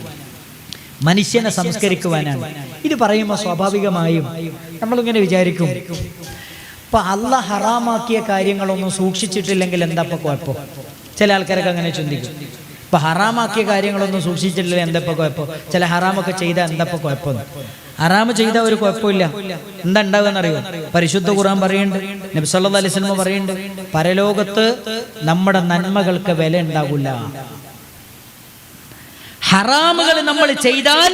മനുഷ്യനെ സംസ്കരിക്കുവാനാണ്. ഇത് പറയുമ്പോൾ സ്വാഭാവികമായും നമ്മളിങ്ങനെ വിചാരിക്കും, ഇപ്പൊ അള്ളാഹ് ഹറാമാക്കിയ കാര്യങ്ങളൊന്നും സൂക്ഷിച്ചിട്ടില്ലെങ്കിൽ എന്താ ഇപ്പൊ കുഴപ്പം? ചില ആൾക്കാരൊക്കെ അങ്ങനെ ചിന്തിക്കും, ഇപ്പൊ ഹറാമാക്കിയ കാര്യങ്ങളൊന്നും സൂക്ഷിച്ചിട്ടില്ലെങ്കിൽ എന്താ ഇപ്പൊ കുഴപ്പം? ചില ഹറാമൊക്കെ ചെയ്താൽ എന്താ ഇപ്പൊ കുഴപ്പം? ഹറാമ് ചെയ്താൽ ഒരു കുഴപ്പമില്ല. എന്താ ഉണ്ടാവുകയെന്നറിയോ? പരിശുദ്ധ ഖുർആൻ പറയുന്നുണ്ട്, നബി സല്ലല്ലാഹു അലൈഹി വസല്ലം പറയുന്നുണ്ട്, പരലോകത്ത് നമ്മുടെ നന്മകൾക്ക് വില ഉണ്ടാകില്ല. ഹറാമുകൾ നമ്മൾ ചെയ്താൽ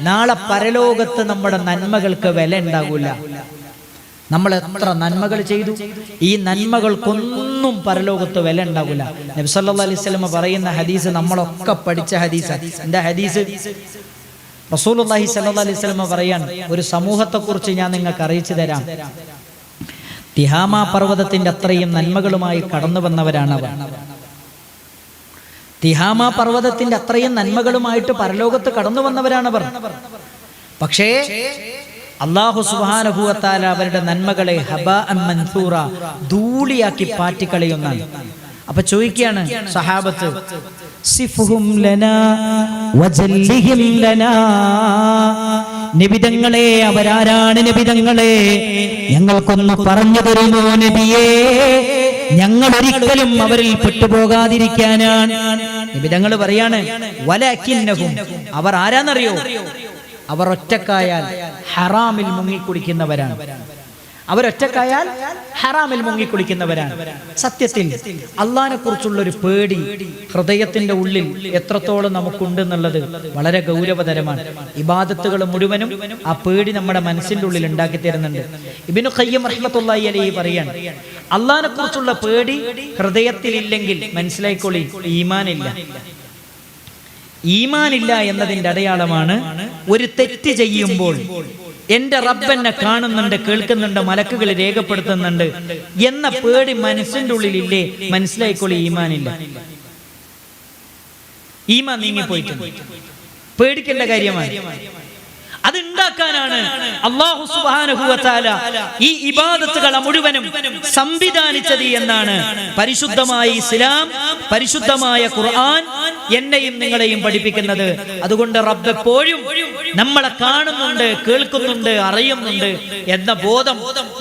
നാളെ പരലോകത്ത് നമ്മുടെ നന്മകൾക്ക് വില ഉണ്ടാകില്ല. നമ്മൾ എത്ര നന്മകൾ ചെയ്തു, ഈ നന്മകൾക്കൊന്നും പരലോകത്ത് വില ഉണ്ടാകില്ല. നബി സല്ലല്ലാഹു അലൈഹി വസല്ലം പറയുന്ന ഹദീസ് നമ്മളൊക്കെ പഠിച്ച ഹദീസാണ്. എന്താ ഹദീസ്? റസൂലുള്ളാഹി സ്വല്ലല്ലാഹു അലൈഹി വസല്ലം പറയാണ്, ഒരു സമൂഹത്തെ കുറിച്ച് ഞാൻ നിങ്ങൾക്ക് അറിയിച്ചു തരാം. തിഹാമ പർവ്വതത്തിന്റെ അത്രയും നന്മകളുമായി കടന്നു വന്നവരാണവർ. തിഹാമ പർവ്വതത്തിന്റെ അത്രയും നന്മകളുമായിട്ട് പരലോകത്ത് കടന്നു വന്നവരാണവർ. പക്ഷേ അല്ലാഹു സുബ്ഹാനഹു വ തആല അവരുടെ നന്മകളെ ഹബാഅൻ മൻസൂറ, ധൂളിയാക്കി പാറ്റിക്കളയുന്നതാണ്. അപ്പൊ ചോദിക്കുകയാണ് സഹാബത്ത്, സിഫുഹും ലനാ വജല്ലിഹിം ലനാ, നബിതങ്ങളെ അവരാരാണ്? നബിതങ്ങളെ ഞങ്ങൾക്കൊന്ന് പറഞ്ഞു തരുമോ നബിയേ? ഞങ്ങൾ ഒരിക്കലും അവരിൽ പെട്ടുപോകാതിരിക്കാനാണ്. നബിതങ്ങൾ പറയാണ്, വലകിന്നഹും, അവർ ആരാന്നറിയോ? അവർ ഒറ്റക്കായാൽ ഹറാമിൽ മുങ്ങിക്കുടിക്കുന്നവരാണ്. അവരൊറ്റക്കായാൽ ഹറാമിൽ മുങ്ങിക്കുളിക്കുന്നവരാണ്. സത്യത്തിൽ അള്ളാഹിനെ കുറിച്ചുള്ള ഒരു പേടി ഹൃദയത്തിന്റെ ഉള്ളിൽ എത്രത്തോളം നമുക്കുണ്ട് എന്നുള്ളത് വളരെ ഗൗരവതരമാണ്. ഇബാദത്തുകൾ മുഴുവനും ആ പേടി നമ്മുടെ മനസ്സിന്റെ ഉള്ളിൽ ഉണ്ടാക്കി തരുന്നുണ്ട്. ഇബ്നു ഖയ്യിം റഹ്മത്തുള്ളാഹി അലൈഹി പറയാണ്, അള്ളാഹിനെ കുറിച്ചുള്ള പേടി ഹൃദയത്തിൽ ഇല്ലെങ്കിൽ മനസ്സിലായിക്കൊള്ളി, ഈമാനില്ല. ഈമാനില്ല എന്നതിന്റെ അടയാളമാണ് ഒരു തെറ്റ് ചെയ്യുമ്പോൾ എന്റെ റബ്ബെന്നെ കാണുന്നുണ്ട്, കേൾക്കുന്നുണ്ട്, മലക്കുകൾ രേഖപ്പെടുത്തുന്നുണ്ട് എന്ന പേടി മനസ്സിന്റെ ഉള്ളിലില്ലേ? മനസ്സിലായിക്കോളി, ഈമാനില്ല. ഈമാൻ നീങ്ങിപ്പോയിട്ടുണ്ട്. പേടിക്കേണ്ട കാര്യമാണ്. അതുണ്ടാക്കാനാണ് അല്ലാഹു സുബ്ഹാനഹു വ തആല ഈ ഇബാദത്തുകളെ മുഴുവനും സംവിധാനിച്ചത് എന്നാണ് പരിശുദ്ധമായ ഇസ്ലാം, പരിശുദ്ധമായ ഖുർആൻ എന്നെയും നിങ്ങളെയും പഠിപ്പിക്കുന്നത്. അതുകൊണ്ട് റബ്ബ് എപ്പോഴും നമ്മളെ കാണുന്നുണ്ട്, കേൾക്കുന്നുണ്ട്, അറിയുന്നുണ്ട് എന്ന ബോധം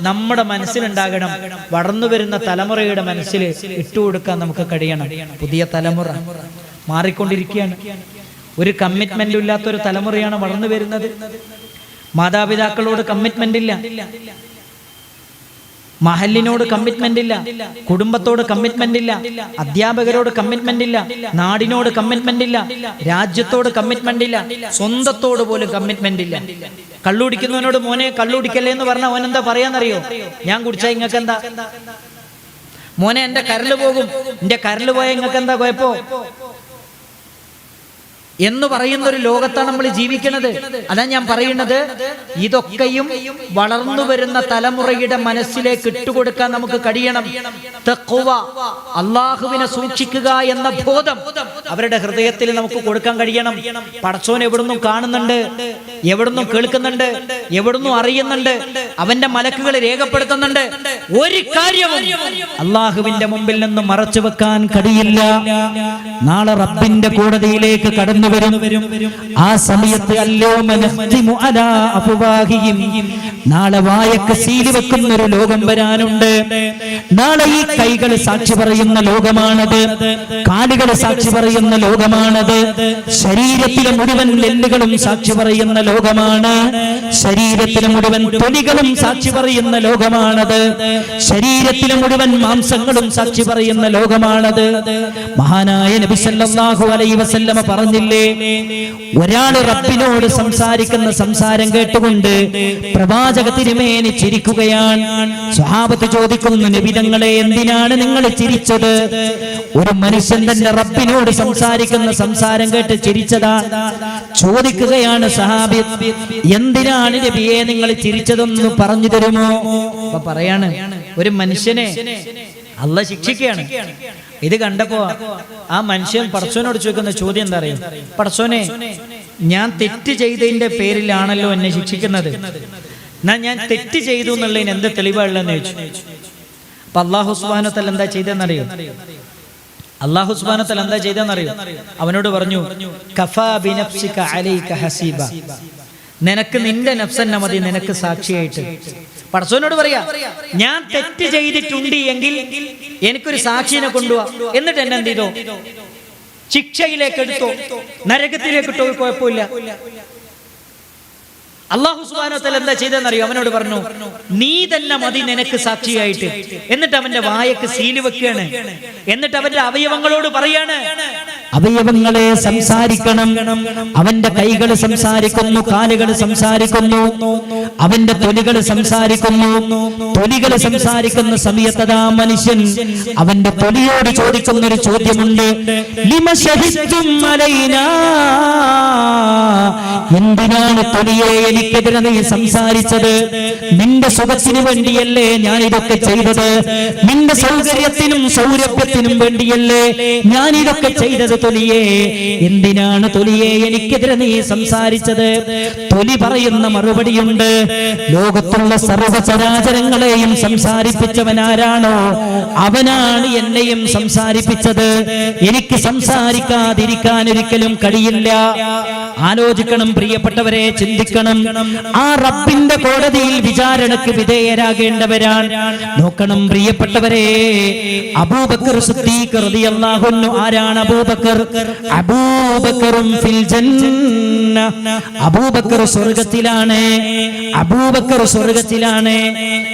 നമ്മുടെ മനസ്സിലുണ്ടാകണം. വളർന്നു വരുന്ന തലമുറയുടെ മനസ്സിൽ ഇട്ടുകൊടുക്കാൻ നമുക്ക് കഴിയണം. പുതിയ തലമുറ മാറിക്കൊണ്ടിരിക്കുകയാണ്. ഒരു കമ്മിറ്റ്മെന്റും ഇല്ലാത്തൊരു തലമുറയാണ് വളർന്നു വരുന്നത്. മാതാപിതാക്കളോട് കമ്മിറ്റ്മെന്റ് ഇല്ല, മഹലിനോട് കമ്മിറ്റ്മെന്റ് ഇല്ല, കുടുംബത്തോട് കമ്മിറ്റ്മെന്റ് ഇല്ല, അധ്യാപകരോട് കമ്മിറ്റ്മെന്റ് ഇല്ല, നാടിനോട് കമ്മിറ്റ്മെന്റ് ഇല്ല, രാജ്യത്തോട് കമ്മിറ്റ്മെന്റ് ഇല്ല, സ്വന്തത്തോട് പോലും കമ്മിറ്റ്മെന്റ് ഇല്ല. കള്ളുടിക്കുന്നവനോട് മോനെ കള്ളുടിക്കല്ലേ എന്ന് പറഞ്ഞാൽ അവൻ എന്താ പറയാന്നറിയോ? ഞാൻ കുടിച്ചാൽ ഇങ്ങക്ക് എന്താ? മോനെ എന്റെ കരല് പോകും, എന്റെ കരല് പോയാൽ ഇങ്ങക്ക് എന്താ കുഴപ്പോ എന്ന് പറയുന്ന ഒരു ലോകത്താണ് നമ്മൾ ജീവിക്കുന്നത്. അതാ ഞാൻ പറയുന്നത്, ഇതൊക്കെയും വളർന്നു വരുന്ന തലമുറയുടെ മനസ്സിലേക്ക് ഇട്ടുകൊടുക്കാൻ നമുക്ക് കഴിയണം. തഖ്വ, അള്ളാഹുവിനെ സൂക്ഷിക്കുക എന്ന ബോധം അവരുടെ ഹൃദയത്തിൽ നമുക്ക് കൊടുക്കാൻ കഴിയണം. പടച്ചോൻ എവിടുന്നും കാണുന്നുണ്ട്, എവിടുന്നും കേൾക്കുന്നുണ്ട്, എവിടുന്നും അറിയുന്നുണ്ട്, അവന്റെ മലക്കുകൾ രേഖപ്പെടുത്തുന്നുണ്ട്. ഒരു കാര്യവും അള്ളാഹുവിന്റെ മുമ്പിൽ നിന്ന് മറച്ചു വെക്കാൻ കഴിയില്ല. നാളെ റബ്ബിന്റെ കോടതിയിലേക്ക് കടന്നു വരും. ആ സമയത്ത് നാളെ വായക്ക് സീല് വെക്കുന്ന ഒരു ലോകം വരാനുണ്ട്. നാളെ ഈ കൈകൾ സാക്ഷി പറയുന്ന ലോകമാണത്, കാലുകൾ സാക്ഷി പറയുന്ന ലോകമാണത്, ശരീരത്തിലെ മുഴുവൻ എല്ലുകളും സാക്ഷി പറയുന്ന ലോകമാണ്, ശരീരത്തിലെ മുഴുവൻ തൊലികളും സാക്ഷി പറയുന്ന ലോകമാണത്, ശരീരത്തിലെ മുഴുവൻ മാംസങ്ങളും സാക്ഷി പറയുന്ന ലോകമാണത്. മഹാനായ നബി സല്ലല്ലാഹു അലൈഹി വസല്ലമ പറഞ്ഞില്ലേ, ഒരാള് റബ്ബിനോട് സംസാരിക്കുന്ന സംസാരം കേട്ടുകൊണ്ട് പ്രവാചക തിരുമേനി ചിരിക്കുകയാണ്. സ്വഹാബത്ത് ചോദിക്കുന്നു, നബി തങ്ങളെ എന്തിനാണ് നിങ്ങൾ ചിരിച്ചത്? ഒരു മനുഷ്യൻ തന്റെ റബ്ബിനോട് സംസാരിക്കുന്ന സംസാരം കേട്ട് ചിരിച്ചതാ. ചോദിക്കുകയാണ് സഹാബി, എന്തിനാണ് നബിയെ നിങ്ങൾ ചിരിച്ചതെന്ന് പറഞ്ഞു തരുമോ? അപ്പൊ പറയാണ്, ഒരു മനുഷ്യനെ അല്ലാഹ് ശിക്ഷിക്കുകയാണ്. ഇത് കണ്ടപ്പോ ആ മനുഷ്യൻ പടച്ചോനോട് ചോദിക്കുന്ന ചോദ്യം എന്താ അറിയോ? പടച്ചോനെ, ഞാൻ തെറ്റ് ചെയ്തതിന്റെ പേരിലാണല്ലോ എന്നെ ശിക്ഷിക്കുന്നത്, എന്നാ ഞാൻ തെറ്റ് ചെയ്തു എന്നുള്ളതിന് എന്ത് തെളിവുള്ളതെന്ന് ചോദിച്ചു. അപ്പൊ അല്ലാഹു സുബ്ഹാനഹു വ തആല എന്താ ചെയ്തെന്നറിയോ? അല്ലാഹു സുബ്ഹാനഹു വ തആല എന്താ ചെയ്തെന്നറിയോ? അവനോട് പറഞ്ഞു, കഫാ ബിനഫ്സിക അലൈക ഹസീബ, നിനക്ക് നിന്റെ നഫ്സന്നെ മതി നിനക്ക് സാക്ഷിയായിട്ട്. പടച്ചോനോട് പറയാ, ഞാൻ തെറ്റ് ചെയ്തിട്ടുണ്ട് എങ്കിൽ എനിക്കൊരു സാക്ഷിനെ കൊണ്ടുപോവാ, എന്നിട്ട് എന്നെ എന്ത് ചെയ്തോ? ശിക്ഷയിലേക്ക് എടുത്തോ, നരകത്തിലേക്ക് ഇട്ടോ, കുഴപ്പമില്ല. അല്ലാഹു സുബ്ഹാനഹു വ തആല എന്താ ചെയ്തെന്നറിയോ? അവനോട് പറഞ്ഞു, നീ തന്നെ മതി നിനക്ക് സാക്ഷിയായിട്ട്. എന്നിട്ട് അവന്റെ വായക്ക് സീല് വെക്കുകയാണ്. എന്നിട്ട് അവന്റെ അവയവങ്ങളോട് പറയാണ്, അവയവങ്ങളെ സംസാരിക്കണം. അവന്റെ കൈകൾ സംസാരിക്കുന്നു, കാലുകൾ സംസാരിക്കുന്നു, അവന്റെ തൊലികൾ സംസാരിക്കുന്നു. തൊലികൾ സംസാരിക്കുന്ന സമയത്തതാ മനുഷ്യൻ അവന്റെ തൊലിയോട് ചോദിക്കുന്ന ഒരു ചോദ്യമുണ്ട്, ലിമ ശഹിദ്തും അലൈനാ, എന്തിനാണ് തൊലിയെ എനിക്കെതിരെ നീ സംസാരിച്ചത്? നിന്റെ സുഖത്തിനു വേണ്ടിയല്ലേ ഞാൻ ഇതൊക്കെ ചെയ്തത്? നിന്റെ സൗകര്യത്തിനും സൗരഭ്യത്തിനും വേണ്ടിയല്ലേ ഞാൻ ഇതൊക്കെ ചെയ്തത്? തൊലിയെ, എന്തിനാണ് തൊലിയെ എനിക്കെതിരെ നീ സംസാരിച്ചത്? തൊലി പറയുന്ന മറുപടിയുണ്ട്, ലോകത്തുള്ള സർവ്വചരാചരങ്ങളെയും സംസാരിപ്പിച്ചവനാരാണോ അവനാണ് എന്നെയും സംസാരിപ്പിച്ചത്. എനിക്ക് സംസാരിക്കാതിരിക്കാൻ ഒരിക്കലും കഴിയില്ല. ആലോചിക്കണം പ്രിയപ്പെട്ടവരെ, ചിന്തിക്കണം. ആ റബ്ബിന്റെ കോടതിയിൽ വിചാരണക്ക് വിധേയരാകേണ്ടവരാണ്. നോക്കണം പ്രിയപ്പെട്ടവരെ, അബൂബക്കർ സിദ്ദീഖ് റളിയല്ലാഹു അൻഹു ആരാണ്? അബൂബക്കർ, അബൂബക്കറും ഫിൽ ജന്ന, അബൂബക്കർ സ്വർഗ്ഗത്തിലാണ്, അബൂബക്കർ സ്വർഗ്ഗത്തിലാണ്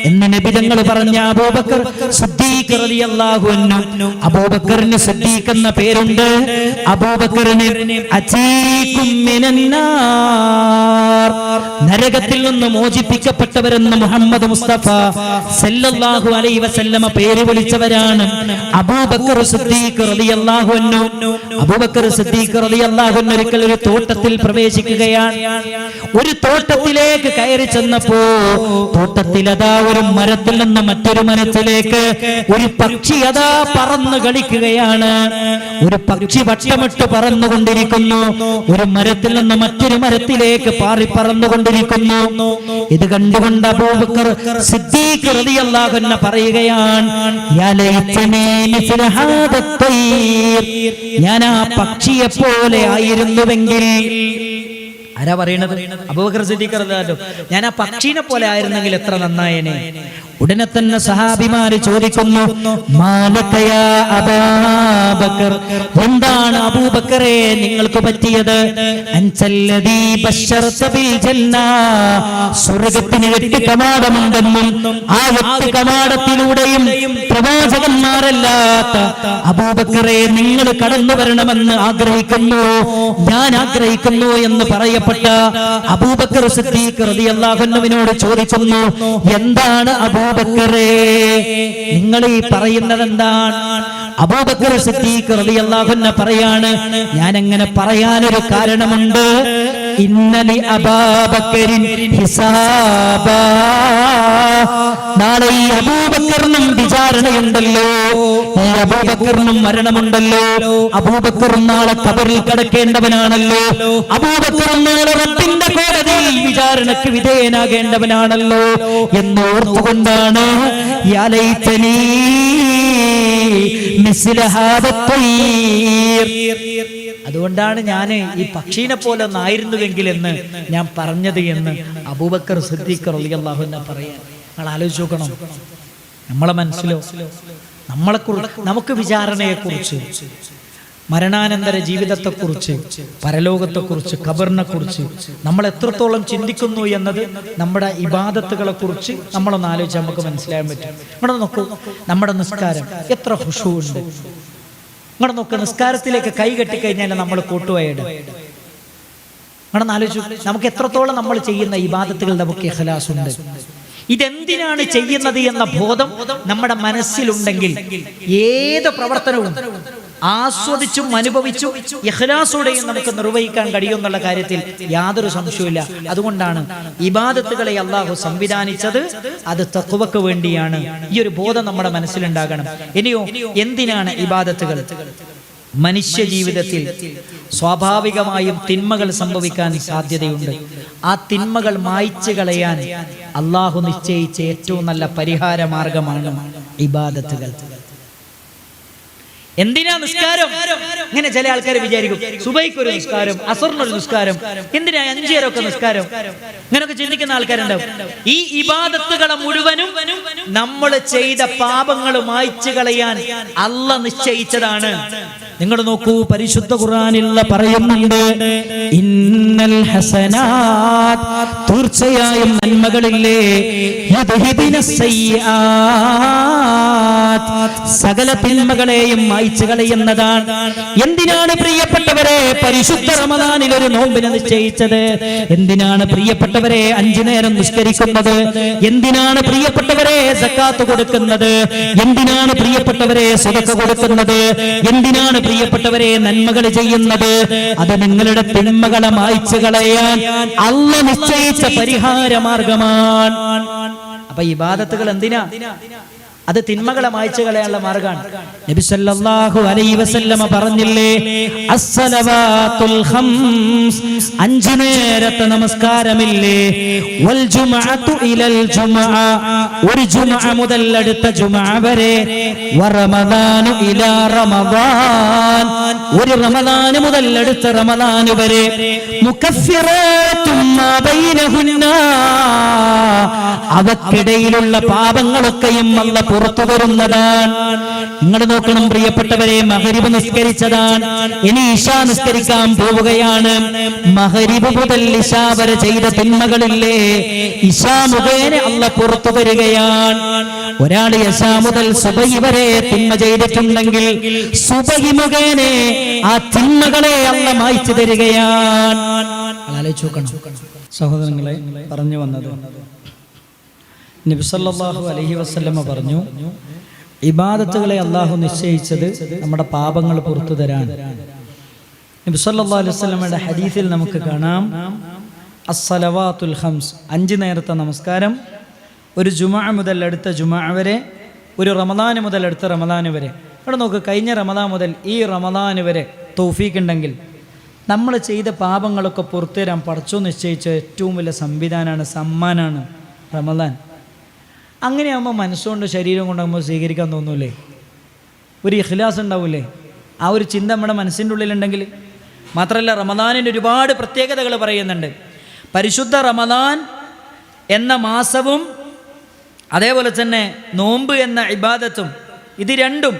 എന്ന് നബി തങ്ങൾ പറഞ്ഞ അബൂബക്കർ സിദ്ദീഖ് റളിയല്ലാഹു അൻഹു. അബൂബക്കറിന് സിദ്ദീഖ് എന്ന പേരുണ്ട്. അബൂബക്കറിന് അചീകും മിനന്നാർ, നരകത്തിൽ നിന്ന് മോചിപ്പിക്കപ്പെട്ടവരെന്ന് മുഹമ്മദ് മുസ്തഫ സല്ലല്ലാഹു അലൈഹി വസല്ലമ പേര് വിളിച്ചവരാണ് അബൂബക്കർ സിദ്ദീഖ് റളിയല്ലാഹു അൻഹു. അബൂബക്കർ സിദ്ദീഖ് റളിയല്ലാഹു അൻഹു ഒരിക്കൽ ഒരു തോട്ടത്തിൽ പ്രവേശിക്കുകയാണ്. ഒരു തോട്ടത്തിലേക്ക് കയറി ചെന്നപ്പോ തോട്ടത്തിൽ അതാ ഒരു മരത്തിൽ നിന്ന് മറ്റൊരു മരത്തിലേക്ക് ഒരു പക്ഷി അതാ പറന്നു കളിക്കുകയാണ്. ഒരു പക്ഷി വട്ടമിട്ട് പറന്നുകൊണ്ടിരിക്കുന്നു. ഒരു മരത്തിൽ നിന്ന് മറ്റൊരു മരത്തിലേക്ക് പാറി പറന്നുകൊണ്ടിരിക്കുന്നു. ഇത് കണ്ടുകൊണ്ട് അബൂബക്കർ സിദ്ദീഖ് റളിയല്ലാഹു അൻഹു പറയുകയാണ്, യാ ലൈതനീ മിസ്ല ഹാദ തയ്ർ, ഞാൻ ആ പക്ഷിയെ പോലെ ആയിരുന്നുവെങ്കിൽ. ആരാ പറയണത്? അബൂബക്കർ സിദ്ദീഖ് റളിയല്ലാഹു അൻഹു. ഞാൻ ആ പക്ഷീനെ പോലെ ആയിരുന്നെങ്കിൽ എത്ര നന്നായേനെ. ഉടനെ തന്നെ സഹാബിമാര് ചോദിക്കുന്നു, മാലക യാ അബൂബക്കർ, എന്താണ് അബൂബക്കറെ നിങ്ങൾക്ക് പറ്റിയത്? അൻസല്ലദീ ബശർത ബിൽ ജന്ന, സ്വർഗ്ഗത്തിന് 8 കവാടമുണ്ടെന്നും ആ 8 കവാടത്തിലൂടെയും പ്രവാചകന്മാരല്ലാത്ത അബൂബക്കറെ നിങ്ങൾ കടന്നു വരണമെന്ന് ആഗ്രഹിക്കുന്നു, ഞാൻ ആഗ്രഹിക്കുന്നു എന്ന് പറയപ്പെട്ട അബൂബക്കർ സിദ്ദീഖ് റളിയല്ലാഹു അൻഹുവിനോട് ചോദിക്കുന്നു, എന്താണ് അബൂബക്കറെ നിങ്ങൾ ഈ പറയുന്നത് എന്താണ്? അബൂബക്കർ സിദ്ദീഖ് റളിയല്ലാഹു അൻഹു പറയാണ്, ഞാൻ അങ്ങനെ പറയാനൊരു കാരണമുണ്ട്. ഇന്നലി അബൂബക്കറിൻ ഹിസാബാ, നാളെ ഈ അബൂബക്കറിനും വിചാരണയുണ്ടല്ലോ, ഈ അബൂബക്കറിനും മരണമുണ്ടല്ലോ. അബൂബക്കറും നാളെ ഖബറിൽ കിടക്കേണ്ടവനാണല്ലോ. അബൂബക്കറും നാളെ റബ്ബിന്റെ കോടതിയിൽ വിചാരണയ്ക്ക് വിധേയനാകേണ്ടവനാണല്ലോ എന്നോർത്തുകൊണ്ടാണ് യാ ലൈതനീ മിസ്ല ഹാദ തയ്ർ, അതുകൊണ്ടാണ് ഞാൻ ഈ പക്ഷീനെ പോലെ ഒന്നായിരുന്നുവെങ്കിൽ എന്ന് ഞാൻ പറഞ്ഞത് എന്ന് അബൂബക്കർ സിദ്ദീഖ് റളിയല്ലാഹു അൻഹു പറയാൻ. നിങ്ങൾ ആലോചിച്ച് നോക്കണം, നമ്മളെ മനസ്സിലോ നമുക്ക് വിചാരണയെക്കുറിച്ച്, മരണാനന്തര ജീവിതത്തെക്കുറിച്ച്, പരലോകത്തെക്കുറിച്ച്, ഖബറിനെക്കുറിച്ച് നമ്മൾ എത്രത്തോളം ചിന്തിക്കുന്നു എന്നത് നമ്മുടെ ഇബാദത്തുകളെ കുറിച്ച് നമ്മളൊന്ന് ആലോചിച്ചാൽ നമുക്ക് മനസ്സിലാക്കാൻ പറ്റും. ഇവിടെ നോക്കൂ, നമ്മുടെ നിസ്കാരം എത്ര ഖുശൂ ഉണ്ട്. ഇവിടെ നോക്ക്, നിസ്കാരത്തിലേക്ക് കൈ കെട്ടിക്കഴിഞ്ഞാൽ നമ്മൾ കൂട്ടുവയുടെ ഇവിടെ ആലോചിച്ചു, നമുക്ക് എത്രത്തോളം നമ്മൾ ചെയ്യുന്ന ഇബാദത്തുകൾ നമുക്ക് ഇഖ്ലാസ് ഉണ്ട്. ഇതെന്തിനാണ് ചെയ്യുന്നത് എന്ന ബോധം നമ്മുടെ മനസ്സിലുണ്ടെങ്കിൽ ഏത് പ്രവർത്തനവും ആസ്വദിച്ചും അനുഭവിച്ചും ഇഖ്ലാസോടെയും നമുക്ക് നിർവഹിക്കാൻ കഴിയുമെന്നുള്ള കാര്യത്തിൽ യാതൊരു സംശയവുമില്ല. അതുകൊണ്ടാണ് ഇബാദത്തുകളെ അല്ലാഹു സംവിധാനിച്ചത്, അത് തഖ്വക്ക് വേണ്ടിയാണ്. ഈ ഒരു ബോധം നമ്മുടെ മനസ്സിലുണ്ടാകണം. ഇനിയോ, എന്തിനാണ് ഇബാദത്തുകൾ? മനുഷ്യ ജീവിതത്തിൽ സ്വാഭാവികമായും തിന്മകൾ സംഭവിക്കാൻ സാധ്യതയുണ്ട്. ആ തിന്മകൾ മായ്ച്ചു കളയാൻ അല്ലാഹു നിശ്ചയിച്ച ഏറ്റവും നല്ല പരിഹാര മാർഗമാണ് ഇബാദത്തുകൾ. എന്തിനാ നിസ്കാരം? ഇങ്ങനെ ചില ആൾക്കാർ വിചാരിക്കും, സുബൈക്കൊരു നിസ്കാരം, അസറിനൊരു നിസ്കാരം, എന്തിനാ 5 നേരമൊക്കെ നിസ്കാരം? ഇങ്ങനെയൊക്കെ ചിന്തിക്കുന്ന ആൾക്കാരുണ്ടാവും. ഈ ഇബാദത്തുകളെ മുഴുവനും നമ്മൾ ചെയ്ത പാപങ്ങൾ മായ്ച്ചു കളയാൻ അല്ലാഹ് നിശ്ചയിച്ചതാണ്. നിങ്ങൾ നോക്കൂ, പരിശുദ്ധ ഖുർആനിൽ പറയുന്നുണ്ട്, ഇന്നൽ ഹസനാത്, തീർച്ചയായും നന്മകളില്ലേ, യുദ്ഹിബിനസ് സയ്യിആത്, സകല തിന്മകളെയും മായ്ച്ചു കളയുന്നതാണ്. എന്തിനാണ് പ്രിയപ്പെട്ടവരെ പരിശുദ്ധ റമദാനിൽ ഒരു നോമ്പിനെ നിശ്ചയിച്ചത്? എന്തിനാണ് പ്രിയപ്പെട്ടവരെ 5 നേരം നിസ്കരിക്കുന്നത്? എന്തിനാണ് പ്രിയപ്പെട്ടവരെ സക്കാത്ത് കൊടുക്കുന്നത്? എന്തിനാണ് പ്രിയപ്പെട്ടവരെ സദഖ കൊടുക്കുന്നത്? എന്തിനാണ് പ്രിയപ്പെട്ടവരെ നന്മകൾ ചെയ്യുന്നത്? അത് നിങ്ങളുടെ തിന്മകളെ മായ്ച്ചു കളയാൻ അല്ലാഹ് നിശ്ചയിച്ച പരിഹാര മാർഗമാണ്. അപ്പൊ ഇബാദത്തുകൾ എന്തിനാ? അത് തിന്മകളെ മായ്ച്ചു കളയാനുള്ള മാർഗമാണ്. നബി സല്ലല്ലാഹു അലൈഹി വസല്ലമ പറഞ്ഞില്ലേ, അസ്സലവാത്തുൽ ഖംസ്, 5 നേരത്തെ നമസ്കാരമില്ലേ, വൽ ജുമഅതു ഇലൽ ജുമഅ, ഒരു ജുമഅ മുതൽ അടുത്ത ജുമഅ വരെ, വറമദാനു ഇലാ റമദാൻ, ഒരു റമദാൻ മുതൽ അടുത്ത റമദാൻ വരെ, മുകഫിറാത്തും മാ ബൈനഹുന്ന, അവക്കിടയിലുള്ള പാപങ്ങളൊക്കെയും അല്ലാഹ് പുറത്തു വരുന്നതാണ്. നിങ്ങൾ നോക്കണം പ്രിയപ്പെട്ടവരെ, മഗ്രിബ് നിസ്കരിച്ചതാണ്, ഇനി ഇശാ നിസ്കരിക്കാൻ പോവുകയാണ്. മഗ്രിബ് മുതൽ ഇശാ വരെ ചെയ്ത തിന്മകളില്ലേ, ഇശാ മുഖേന അല്ലാഹ് പുറത്തു വരികയാണ്. ഒരാൾ ഇശാ മുതൽ സുബഹി വരെ തിന്മ ചെയ്തിട്ടുണ്ടെങ്കിൽ സുബഹി മുഖേന ആ തിന്മകളെ അല്ലാഹ് മായ്ച്ചു തരികയാണ്. ആലോചിച്ച് നോക്കണം. സഹോദരങ്ങളെ, പറഞ്ഞു വന്നത് നബി സല്ലല്ലാഹു അലൈഹി വസല്ലമ പറഞ്ഞു, ഇബാദത്തുകളെ അള്ളാഹു നിശ്ചയിച്ചത് നമ്മുടെ പാപങ്ങൾ പുറത്തു തരാൻ. നബി സല്ലല്ലാഹു അലൈഹി വസല്ലമയുടെ ഹദീസിൽ നമുക്ക് കാണാം, അസ്സലവാത്തുൽ ഖംസ്, 5 നേരത്തെ നമസ്കാരം, ഒരു ജുമുഅ മുതൽ അടുത്ത ജുമുഅ വരെ, ഒരു റമദാൻ മുതൽ അടുത്ത റമദാൻ വരെ. ഇവിടെ നോക്ക്, കഴിഞ്ഞ റമദാൻ മുതൽ ഈ റമദാൻ വരെ തൗഫീഖ് ഉണ്ടെങ്കിൽ നമ്മൾ ചെയ്ത പാപങ്ങളൊക്കെ പുറത്തു തരാൻ പടച്ചോ നിശ്ചയിച്ച ഏറ്റവും വലിയ സംവിധാനമാണ്, സമ്മാനാണ് റമദാൻ. അങ്ങനെയാകുമ്പോൾ മനസ്സുകൊണ്ട് ശരീരം കൊണ്ടാകുമ്പോൾ സ്വീകരിക്കാൻ തോന്നൂലേ? ഒരു ഇഖ്ലാസ് ഉണ്ടാവില്ലേ? ആ ഒരു ചിന്ത നമ്മുടെ മനസ്സിൻ്റെ ഉള്ളിലുണ്ടെങ്കിൽ. മാത്രമല്ല, റമദാനിന് ഒരുപാട് പ്രത്യേകതകൾ പറയുന്നുണ്ട്. പരിശുദ്ധ റമദാൻ എന്ന മാസവും അതേപോലെ തന്നെ നോമ്പ് എന്ന ഇബാദത്തും, ഇത് രണ്ടും,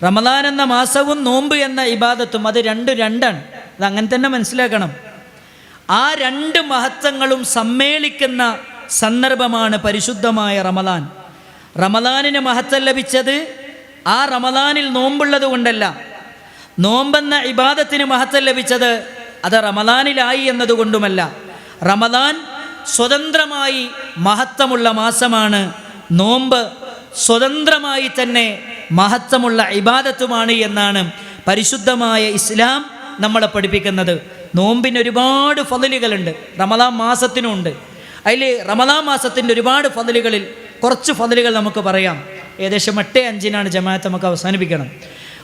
റമദാൻ എന്ന മാസവും നോമ്പ് എന്ന ഇബാദത്തും, അത് രണ്ടാണ്. അത് അങ്ങനെ തന്നെ മനസ്സിലാക്കണം. ആ 2 മഹത്വങ്ങളും സമ്മേളിക്കുന്ന സന്ദർഭമാണ് പരിശുദ്ധമായ റമദാൻ. റമദാനിന് മഹത്വം ലഭിച്ചത് ആ റമദാനിൽ നോമ്പുള്ളത് കൊണ്ടല്ല. നോമ്പെന്ന ഇബാദത്തിന് മഹത്വം ലഭിച്ചത് അത് റമദാനിലായി എന്നതുകൊണ്ടുമല്ല. റമദാൻ സ്വതന്ത്രമായി മഹത്വമുള്ള മാസമാണ്. നോമ്പ് സ്വതന്ത്രമായി തന്നെ മഹത്വമുള്ള ഇബാദത്തുമാണ് എന്നാണ് പരിശുദ്ധമായ ഇസ്ലാം നമ്മളെ പഠിപ്പിക്കുന്നത്. നോമ്പിന് ഒരുപാട് ഫضലുകളുണ്ട്, റമദാൻ മാസത്തിനുണ്ട്. അതിൽ റമദാൻ മാസത്തിൻ്റെ ഒരുപാട് ഫضലുകളിൽ കുറച്ച് ഫضലുകൾ നമുക്ക് പറയാം. ഏകദേശം 8:05 ജമാഅത്ത് നമുക്ക് അവസാനിപ്പിക്കണം.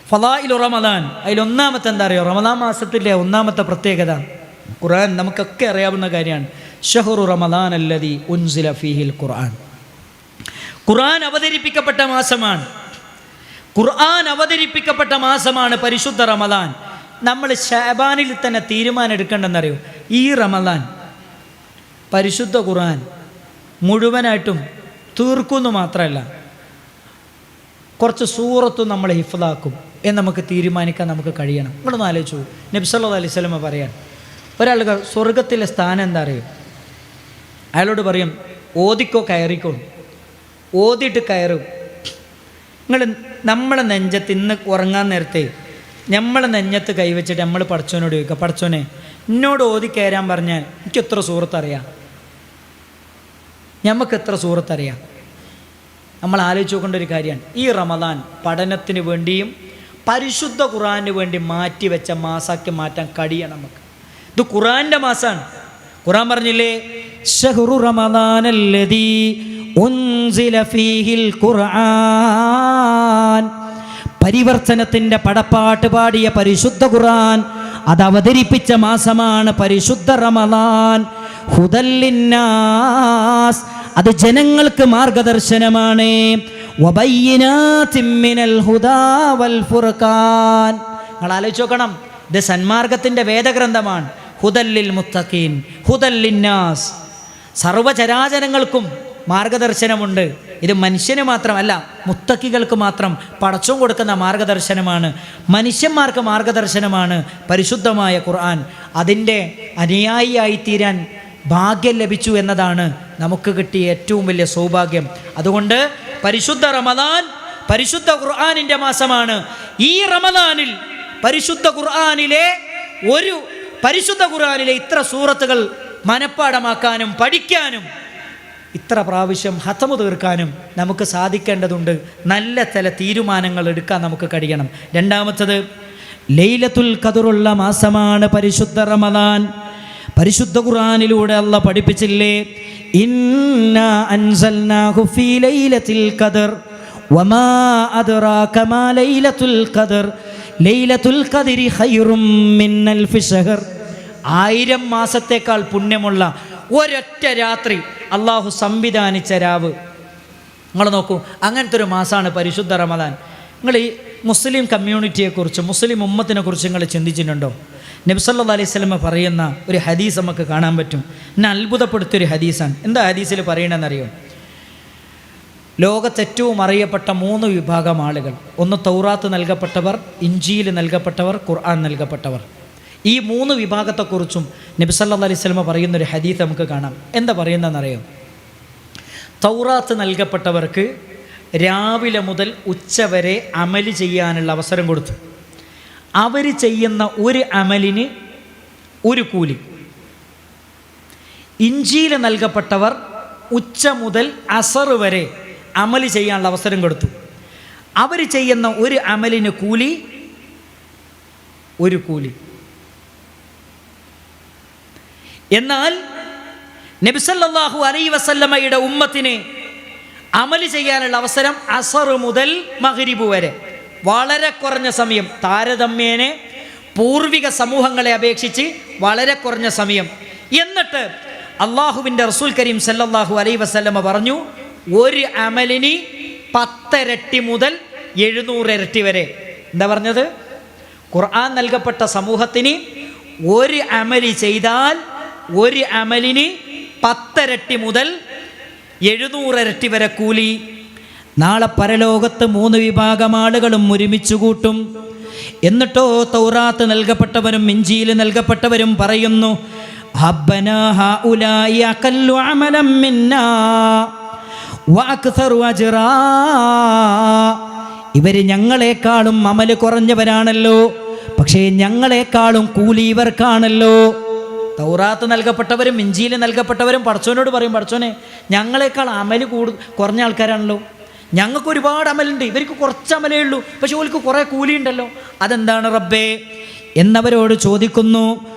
ഫളായിലു റമദാൻ, അതിൽ ഒന്നാമത്തെ എന്താ അറിയോ? റമദാൻ മാസത്തിലെ ഒന്നാമത്തെ പ്രത്യേകത ഖുർആൻ നമുക്കൊക്കെ അറിയാവുന്ന കാര്യമാണ്. ഷഹ്റു റമദാൻ അല്ലദീ ഉൻസില ഫീഹിൽ ഖുർആൻ. ഖുർആൻ അവതരിപ്പിക്കപ്പെട്ട മാസമാണ്. ഖുർആൻ അവതരിപ്പിക്കപ്പെട്ട മാസമാണ് പരിശുദ്ധ റമദാൻ. നമ്മൾ ശഅബാനിൽ തന്നെ തീരുമാനം എടുക്കേണ്ടെന്നറിയോ? ഈ റമദാൻ പരിശുദ്ധ ഖുർആൻ മുഴുവനായിട്ടും തീർക്കുമെന്ന് മാത്രമല്ല, കുറച്ച് സൂറത്തും നമ്മൾ ഹിഫ്ളാക്കും എന്ന് നമുക്ക് തീരുമാനിക്കാൻ നമുക്ക് കഴിയണം. നിങ്ങളൊന്ന് ആലോചിച്ചു. നബി സല്ലല്ലാഹു അലൈഹി വസല്ലം പറയാൻ, ഒരാൾക്ക് സ്വർഗത്തിലെ സ്ഥാനം എന്താ അറിയും? അയാളോട് പറയും, ഓതിക്കോ കയറിക്കോ. ഓതിയിട്ട് കയറും. നിങ്ങൾ നമ്മളെ നെഞ്ചത്ത് ഇന്ന് ഉറങ്ങാൻ നേരത്തെ നമ്മളെ നെഞ്ഞത്ത് കൈവച്ചിട്ട് നമ്മൾ പടച്ചോനോട് ചോദിക്കുക, പടച്ചോനെ എന്നോട് ഓതി കയറാൻ പറഞ്ഞാൽ എനിക്ക് എത്ര സൂറത്തറിയാം? നമുക്ക് എത്ര സൂറത്തറിയാം? നമ്മൾ ആലോചിച്ച് നോക്കേണ്ട ഒരു കാര്യമാണ്. ഈ റമദാൻ പഠനത്തിന് വേണ്ടിയും പരിശുദ്ധ ഖുർആന് വേണ്ടി മാറ്റിവെച്ച മാസാക്കി മാറ്റാൻ കഴിയണം നമുക്ക്. ഇത് ഖുർആന്റെ മാസമാണ്. ഖുർആൻ പറഞ്ഞില്ലേ, ശഹ്റു റമദാനല്ലദീ ഉൻസില ഫീഹിൽ ഖുർആൻ. പരിവർത്തനത്തിന്റെ പടപ്പാട്ട് പാടിയ പരിശുദ്ധ ഖുർആൻ അത് അവതരിപ്പിച്ച മാസമാണ് പരിശുദ്ധ റമദാൻ. ഹുദല്ലിന്നാസ്, അത് ജനങ്ങൾക്ക് മാർഗദർശനമാണ്. വബയ്യിനാതിൻ മിനൽ ഹുദാ വൽ ഫുർഖാൻ. നിങ്ങൾ ആലോചിച്ച് നോക്കണം, ഇത് സന്മാർഗത്തിന്റെ വേദഗ്രന്ഥമാണ്. ഹുദല്ലിൽ മുത്തഖീൻ, ഹുദല്ലിന്നാസ്, സർവചരാചരങ്ങൾക്കും മാർഗദർശനമുണ്ട്. ഇത് മനുഷ്യന് മാത്രമല്ല, മുത്തക്കികൾക്ക് മാത്രം പടച്ചോൻ കൊടുക്കുന്ന മാർഗദർശനമാണ്. മനുഷ്യന്മാർക്ക് മാർഗദർശനമാണ് പരിശുദ്ധമായ ഖുർആൻ. അതിൻ്റെ അനുയായിയായി തീരാൻ ഭാഗ്യം ലഭിച്ചു എന്നതാണ് നമുക്ക് കിട്ടിയ ഏറ്റവും വലിയ സൗഭാഗ്യം. അതുകൊണ്ട് പരിശുദ്ധ റമദാൻ പരിശുദ്ധ ഖുർആനിൻ്റെ മാസമാണ്. ഈ റമദാനിൽ പരിശുദ്ധ ഖുർആനിലെ ഇത്ര സൂറത്തുകൾ മനഃപ്പാഠമാക്കാനും പഠിക്കാനും ഇത്ര പ്രാവശ്യം ഹതമു തീർക്കാനും നമുക്ക് സാധിക്കേണ്ടതുണ്ട്. നല്ല ചില തീരുമാനങ്ങൾ എടുക്കാൻ നമുക്ക് കഴിയണം. രണ്ടാമത്തത്, ലൈലത്തുൽ ഖദറുള്ള മാസമാണ് പരിശുദ്ധ റമദാൻ. പരിശുദ്ധ ഖുർആനിലൂടെ അല്ലാഹ് പഠിപ്പിച്ചില്ലേ, ഇന്നാ അൻസൽനാഹു ഫീ ലൈലത്തിൽ ഖദർ വമാ അദ്റാക മാ ലൈലത്തുൽ ഖദർ ലൈലത്തുൽ ഖദരി ഖൈറും മിൻ അൽഫി ശഹർ. 1000 മാസത്തേക്കാൾ പുണ്യമുള്ള ഒരൊറ്റ രാത്രി അള്ളാഹു സംവിധാനിച്ച രാവ്. നിങ്ങൾ നോക്കൂ, അങ്ങനത്തെ ഒരു മാസമാണ് പരിശുദ്ധ റമദാൻ. നിങ്ങൾ ഈ മുസ്ലിം കമ്മ്യൂണിറ്റിയെക്കുറിച്ച്, മുസ്ലിം ഉമ്മത്തിനെ കുറിച്ച് നിങ്ങൾ ചിന്തിച്ചിട്ടുണ്ടോ? നബി സല്ലല്ലാഹു അലൈഹി വസല്ലം പറയുന്ന ഒരു ഹദീസ് നമുക്ക് കാണാൻ പറ്റും. എന്നെ അത്ഭുതപ്പെടുത്തിയൊരു ഹദീസാണ്. എന്താ ഹദീസിൽ പറയണമെന്നറിയോ? ലോകത്ത് ഏറ്റവും അറിയപ്പെട്ട 3 വിഭാഗം ആളുകൾ. ഒന്ന് തൗറാത്ത് നൽകപ്പെട്ടവർ, ഇഞ്ചീൽ നൽകപ്പെട്ടവർ, ഖുർആൻ നൽകപ്പെട്ടവർ. ഈ 3 വിഭാഗത്തെക്കുറിച്ചും നബി സല്ലല്ലാഹു അലൈഹി വസല്ലം പറയുന്നൊരു ഹദീസ് നമുക്ക് കാണാം. എന്താ പറയുന്നതെന്നറിയോ? തൗറാത്ത് നൽകപ്പെട്ടവർക്ക് രാവിലെ മുതൽ ഉച്ചവരെ അമല് ചെയ്യാനുള്ള അവസരം കൊടുത്തു. അവർ ചെയ്യുന്ന ഒരു അമലിന് ഒരു കൂലി. ഇഞ്ചീൽ നൽകപ്പെട്ടവർ ഉച്ച മുതൽ അസർ വരെ അമല് ചെയ്യാനുള്ള അവസരം കൊടുത്തു. അവർ ചെയ്യുന്ന ഒരു അമലിന് കൂലി ഒരു കൂലി. എന്നാൽ നബി സല്ലല്ലാഹു അലൈഹി വസല്ലമയുടെ ഉമ്മത്തിന് അമല് ചെയ്യാനുള്ള അവസരം അസർ മുതൽ മഗ്രിബ് വരെ, വളരെ കുറഞ്ഞ സമയം. താരതമ്യേന പൂർവിക സമൂഹങ്ങളെ അപേക്ഷിച്ച് വളരെ കുറഞ്ഞ സമയം. എന്നിട്ട് അള്ളാഹുവിൻ്റെ റസൂൽ കരീം സല്ലല്ലാഹു അലൈഹി വസല്ലമ പറഞ്ഞു, ഒരു അമലിന് 10 ഇരട്ടി മുതൽ 700 ഇരട്ടി വരെ. എന്താ പറഞ്ഞത്? ഖുർആൻ നൽകപ്പെട്ട സമൂഹത്തിന് ഒരു അമലി ചെയ്താൽ ഒരു അമലിന് 10 ഇരട്ടി മുതൽ 700 ഇരട്ടി വരെ കൂലി. നാളെ പരലോകത്ത് 3 വിഭാഗം ആളുകളും ഒരുമിച്ച് കൂട്ടും. എന്നിട്ടോ തൗറാത്ത് നൽകപ്പെട്ടവരും ഇഞ്ചീൽ നൽകപ്പെട്ടവരും പറയുന്നു, ഹബ്ബനാ ഹഉലാഇ അഖല്ലു അമലൻ മിന്നാ വഅക്തറു അജ്റാ. ഇവര് ഞങ്ങളെക്കാളും അമല് കുറഞ്ഞവരാണല്ലോ, പക്ഷേ ഞങ്ങളെക്കാളും കൂലി ഇവർക്കാണല്ലോ. തൗറാത്ത് നൽകപ്പെട്ടവരും ഇഞ്ചീൽ നൽകപ്പെട്ടവരും പടച്ചോനോട് പറയും, പടച്ചോനെ ഞങ്ങളെക്കാൾ അമല് കുറഞ്ഞ ആൾക്കാരാണല്ലോ, ഞങ്ങൾക്ക് ഒരുപാട് അമലുണ്ട്, ഇവർക്ക് കുറച്ച് അമലേ ഉള്ളൂ, പക്ഷെ ഓൾക്ക് കുറേ കൂലിയുണ്ടല്ലോ, അതെന്താണ് റബ്ബേ എന്നവരോട് ചോദിക്കുന്നു.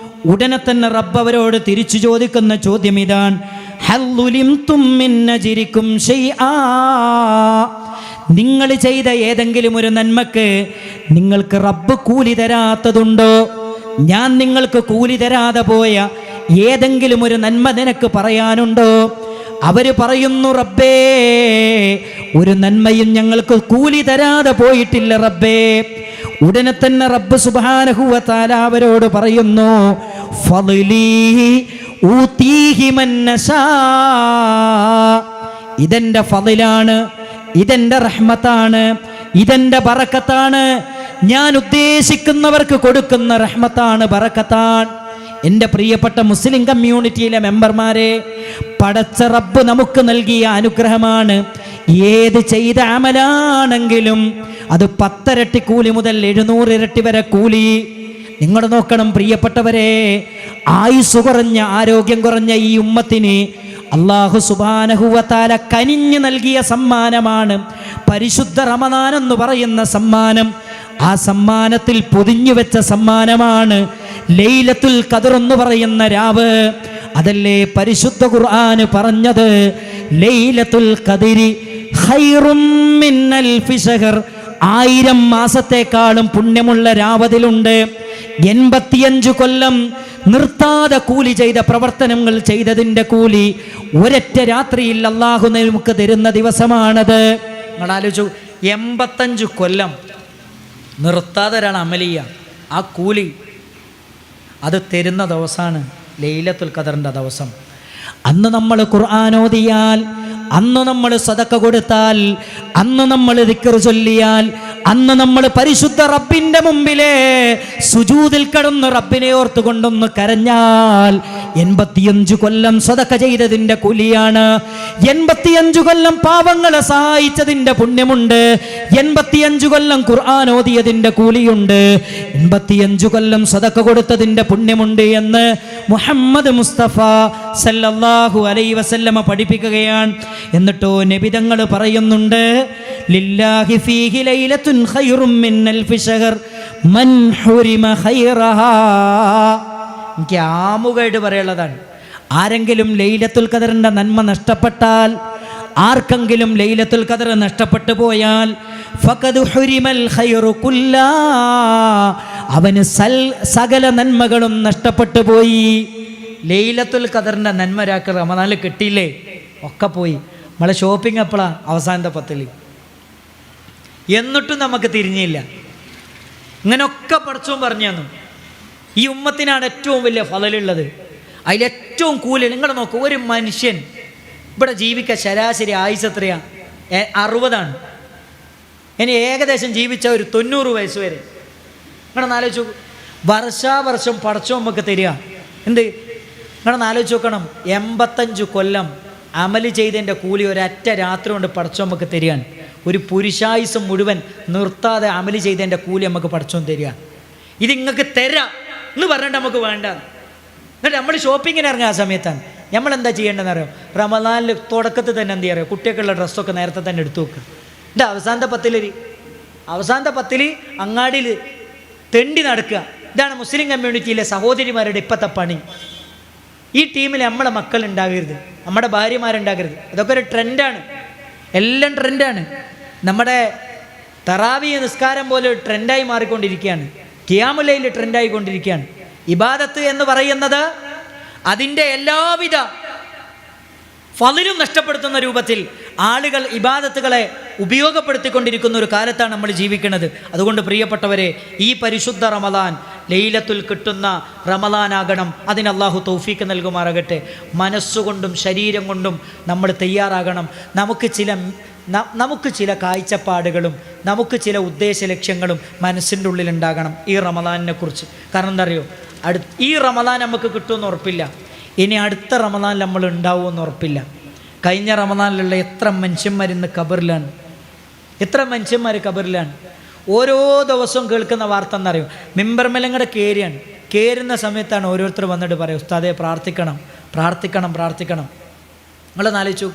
ഉടനെ തന്നെ റബ്ബ് അവരോട് തിരിച്ചു ചോദിക്കുന്ന ചോദ്യം ഇതാണ്, ഹല്ലുലിംതും മിൻ അജ്രികും ശൈആ. നിങ്ങൾ ചെയ്ത ഏതെങ്കിലും ഒരു നന്മക്ക് നിങ്ങൾക്ക് റബ്ബ് കൂലി തരാത്തതുണ്ടോ? ഞാൻ നിങ്ങൾക്ക് കൂലി തരാതെ പോയ ഏതെങ്കിലും ഒരു നന്മ നിനക്ക് പറയാനുണ്ടോ? അവര് പറയുന്നു, റബ്ബേ ഒരു നന്മയും ഞങ്ങൾക്ക് കൂലി തരാതെ പോയിട്ടില്ല റബ്ബേ. ഉടനെ തന്നെ റബ്ബ് സുബ്ഹാനഹു വ തആല അവരോട് പറയുന്നു, ഫളീ ഊതീഹി മൻ നശാ. ഇതെന്റെ ഫളിലാണ്, ഇതെന്റെ റഹ്മത്താണ്, ഇതെന്റെ ബറക്കത്താണ്. ഞാൻ ഉദ്ദേശിക്കുന്നവർക്ക് കൊടുക്കുന്ന റഹ്മത്താണ്, ബറക്കത്താണ്. എൻ്റെ പ്രിയപ്പെട്ട മുസ്ലിം കമ്മ്യൂണിറ്റിയിലെ മെമ്പർമാരെ, പടച്ച റബ്ബ് നമുക്ക് നൽകിയ അനുഗ്രഹമാണ്. ഏത് ചെയ്ത അമലാണെങ്കിലും അത് 10 ഇരട്ടി കൂലി മുതൽ 700 ഇരട്ടി വരെ കൂലി. നിങ്ങൾ നോക്കണം പ്രിയപ്പെട്ടവരെ, ആയുസ് കുറഞ്ഞ ആരോഗ്യം കുറഞ്ഞ ഈ ഉമ്മത്തിന് അല്ലാഹു സുബ്ഹാനഹു വ തആല കനിഞ്ഞു നൽകിയ സമ്മാനമാണ് പരിശുദ്ധ റമദാൻ എന്ന് പറയുന്ന സമ്മാനം. ആ സമ്മാനത്തിൽ പൊതിഞ്ഞു വെച്ച സമ്മാനമാണ് ലൈലത്തുൽ ഖദർ എന്ന് പറയുന്ന രാവ്. അതല്ലേ പരിശുദ്ധ ഖുർആൻ പറഞ്ഞത്, ലൈലത്തുൽ ഖദരി ഖൈറും മിൻ അൽഫി ശഹർ. 1000 മാസത്തെക്കാളും പുണ്യമുള്ള രാവതിലുണ്ട്. 85 കൊല്ലം നിർത്താതെ കൂലി ചെയ്ത പ്രവർത്തനങ്ങൾ ചെയ്തതിൻ്റെ കൂലി ഒരൊറ്റ രാത്രിയിൽ അല്ലാഹു നമുക്ക് തരുന്ന ദിവസമാണത്. നിങ്ങൾ ആലോചിച്ചു, 85 കൊല്ലം നിർത്താതെ ഒരാൾ അമലിയ ആ കൂലി അത് തരുന്ന ദിവസമാണ് ലൈലത്തുൽ ഖദറിൻ്റെ ദിവസം. അന്ന് നമ്മൾ ഖുർആൻ ഓതിയാൽ, അന്ന് നമ്മൾ സദഖ കൊടുത്താൽ, അന്ന് നമ്മൾ ദിക്ർ ചൊല്ലിയാൽ, അന്ന് നമ്മൾ പരിശുദ്ധ റബ്ബിന്റെ മുമ്പിലെ സുജൂദിൽ കിടന്ന് റബ്ബിനെ ഓർത്തുകൊണ്ടൊന്ന് കരഞ്ഞാൽ 85 കൊല്ലം സദഖ ചെയ്തതിന്റെ കൂലിയാണ്. 85 കൊല്ലം പാവങ്ങളെ സഹായിച്ചതിന്റെ പുണ്യമുണ്ട്. 85 കൊല്ലം ഖുർആൻ ഓതിയതിന്റെ കൂലിയുണ്ട്. 85 കൊല്ലം സദഖ കൊടുത്തതിന്റെ പുണ്യമുണ്ട് എന്ന് മുഹമ്മദ് മുസ്തഫ സല്ലല്ലാഹു അലൈഹി വസല്ലമ പഠിപ്പിക്കുകയാണ്. എന്നിട്ടോ നബിതങ്ങൾ പറയുന്നുണ്ട്, ലില്ലാഹി ഫീഹി ലൈലത്തുൻ ഖൈറും മിൻ അൽഫി ശഹർ മൻ ഹുരിമ ഖൈറഹാ. എനിക്ക് ആമുഖമായിട്ട് പറയുള്ളതാണ്, ആരെങ്കിലും ലൈലത്തുൽ ഖദറിന്റെ നന്മ നഷ്ടപ്പെട്ടാൽ, ആർക്കെങ്കിലും ലൈലത്തുൽ ഖദർ നഷ്ടപ്പെട്ടു പോയാൽ, ഫഖദ് ഹുരിമൽ ഖൈറു കുല്ലാ, അവന് സകല നന്മകളും നഷ്ടപ്പെട്ടു പോയി. ലൈലത്തുൽ ഖദറിന്റെ നന്മ ഒരാൾക്ക് റമദാനിൽ കിട്ടിയില്ലേ, ഒക്കെ പോയി. നമ്മളെ ഷോപ്പിംഗ് എപ്പോഴാണ്? അവസാനത്തെ 10. എന്നിട്ടും നമുക്ക് തിരിഞ്ഞില്ല. ഇങ്ങനെയൊക്കെ പഠിച്ചോൻ പറഞ്ഞു തന്നു. ഈ ഉമ്മത്തിനാണ് ഏറ്റവും വലിയ ഫളലുള്ളത്, അതിലേറ്റവും കൂലി. നിങ്ങൾ നോക്കൂ, ഒരു മനുഷ്യൻ ഇവിടെ ജീവിക്കാൻ ശരാശരി ആയുസ് എത്രയാണ്? 60ആണ്. ഇനി ഏകദേശം ജീവിച്ച ഒരു 90 വയസ്സ് വരെ. നിങ്ങളൊന്ന് ആലോചിച്ച് നോക്കൂ, വർഷാവർഷം പഠിച്ചോ നമുക്ക് തരിക എന്ത്? നിങ്ങളൊന്ന് ആലോചിച്ച് നോക്കണം, 85 കൊല്ലം അമല് ചെയ്തതിൻ്റെ കൂലി ഒരൊറ്റ രാത്രി കൊണ്ട് പഠിച്ചോ നമുക്ക് തരികയാണ്. ഒരു പുരുഷായുസ് മുഴുവൻ നിർത്താതെ അമല് ചെയ്തതിൻ്റെ കൂലി നമുക്ക് പഠിച്ചോൻ തരിക. ഇത് നിങ്ങൾക്ക് തരാം എന്ന് പറഞ്ഞിട്ട് നമുക്ക് വേണ്ട. എന്നിട്ട് നമ്മൾ ഷോപ്പിങ്ങിന് ഇറങ്ങുക ആ സമയത്താണ്, നമ്മളെന്താ ചെയ്യേണ്ടതെന്ന് അറിയോ? റമദാനിൽ തുടക്കത്തിൽ തന്നെ എന്ത് ചെയ്യുക, കുട്ടികൾക്കുള്ള ഡ്രസ്സൊക്കെ നേരത്തെ തന്നെ എടുത്തു വെക്കുക. എൻ്റെ അവസാനത്തെ പത്തിൽ അങ്ങാടിയിൽ തെണ്ടി നടക്കുക. ഇതാണ് മുസ്ലിം കമ്മ്യൂണിറ്റിയിലെ സഹോദരിമാരുടെ ഇപ്പോഴത്തെ പണി. ഈ ടീമിൽ നമ്മളെ മക്കൾ ഉണ്ടാകരുത്, നമ്മുടെ ഭാര്യമാരുണ്ടാകരുത്. ഇതൊക്കെ ഒരു ട്രെൻഡാണ്, എല്ലാം ട്രെൻഡാണ്. നമ്മുടെ തറാവി നിസ്കാരം പോലെ ഒരു ട്രെൻഡായി മാറിക്കൊണ്ടിരിക്കുകയാണ്. ഖിയാമുൽ ലൈൽ ട്രെൻഡായിക്കൊണ്ടിരിക്കുകയാണ്. ഇബാദത്ത് എന്ന് പറയുന്നത് അതിൻ്റെ എല്ലാവിധ ഫളിലും നഷ്ടപ്പെടുത്തുന്ന രൂപത്തിൽ ആളുകൾ ഇബാദത്തുകളെ ഉപയോഗപ്പെടുത്തിക്കൊണ്ടിരിക്കുന്ന ഒരു കാലത്താണ് നമ്മൾ ജീവിക്കുന്നത്. അതുകൊണ്ട് പ്രിയപ്പെട്ടവരെ, ഈ പരിശുദ്ധ റമദാൻ ലൈലത്തുൽ കിട്ടുന്ന റമദാനാകണം. അതിന് അല്ലാഹു തൗഫീക്ക് നൽകുമാറാകട്ടെ. മനസ്സുകൊണ്ടും ശരീരം കൊണ്ടും നമ്മൾ തയ്യാറാകണം. നമുക്ക് ചില കാഴ്ചപ്പാടുകളും നമുക്ക് ചില ഉദ്ദേശ ലക്ഷ്യങ്ങളും മനസ്സിൻ്റെ ഉള്ളിലുണ്ടാകണം ഈ റമദാനിനെ കുറിച്ച്. കാരണം എന്താ അറിയോ, ഈ റമദാൻ നമുക്ക് കിട്ടുമെന്ന് ഉറപ്പില്ല, ഇനി അടുത്ത റമദാൻ നമ്മൾ ഉണ്ടാവുമെന്ന് ഉറപ്പില്ല. കഴിഞ്ഞ റമദാനിലുള്ള എത്ര മനുഷ്യന്മാർ ഇന്ന് ഖബറിലാണ്, എത്ര മനുഷ്യന്മാർ ഖബറിലാണ്. ഓരോ ദിവസവും കേൾക്കുന്ന വാർത്ത എന്നറിയും, മിമ്പർമലങ്ങടെ കയറുന്ന സമയത്താണ് ഓരോരുത്തർ വന്നിട്ട് പറയും, ഉസ്താദെ പ്രാർത്ഥിക്കണം പ്രാർത്ഥിക്കണം പ്രാർത്ഥിക്കണം. നിങ്ങളൊന്ന് ആലോചിച്ചു.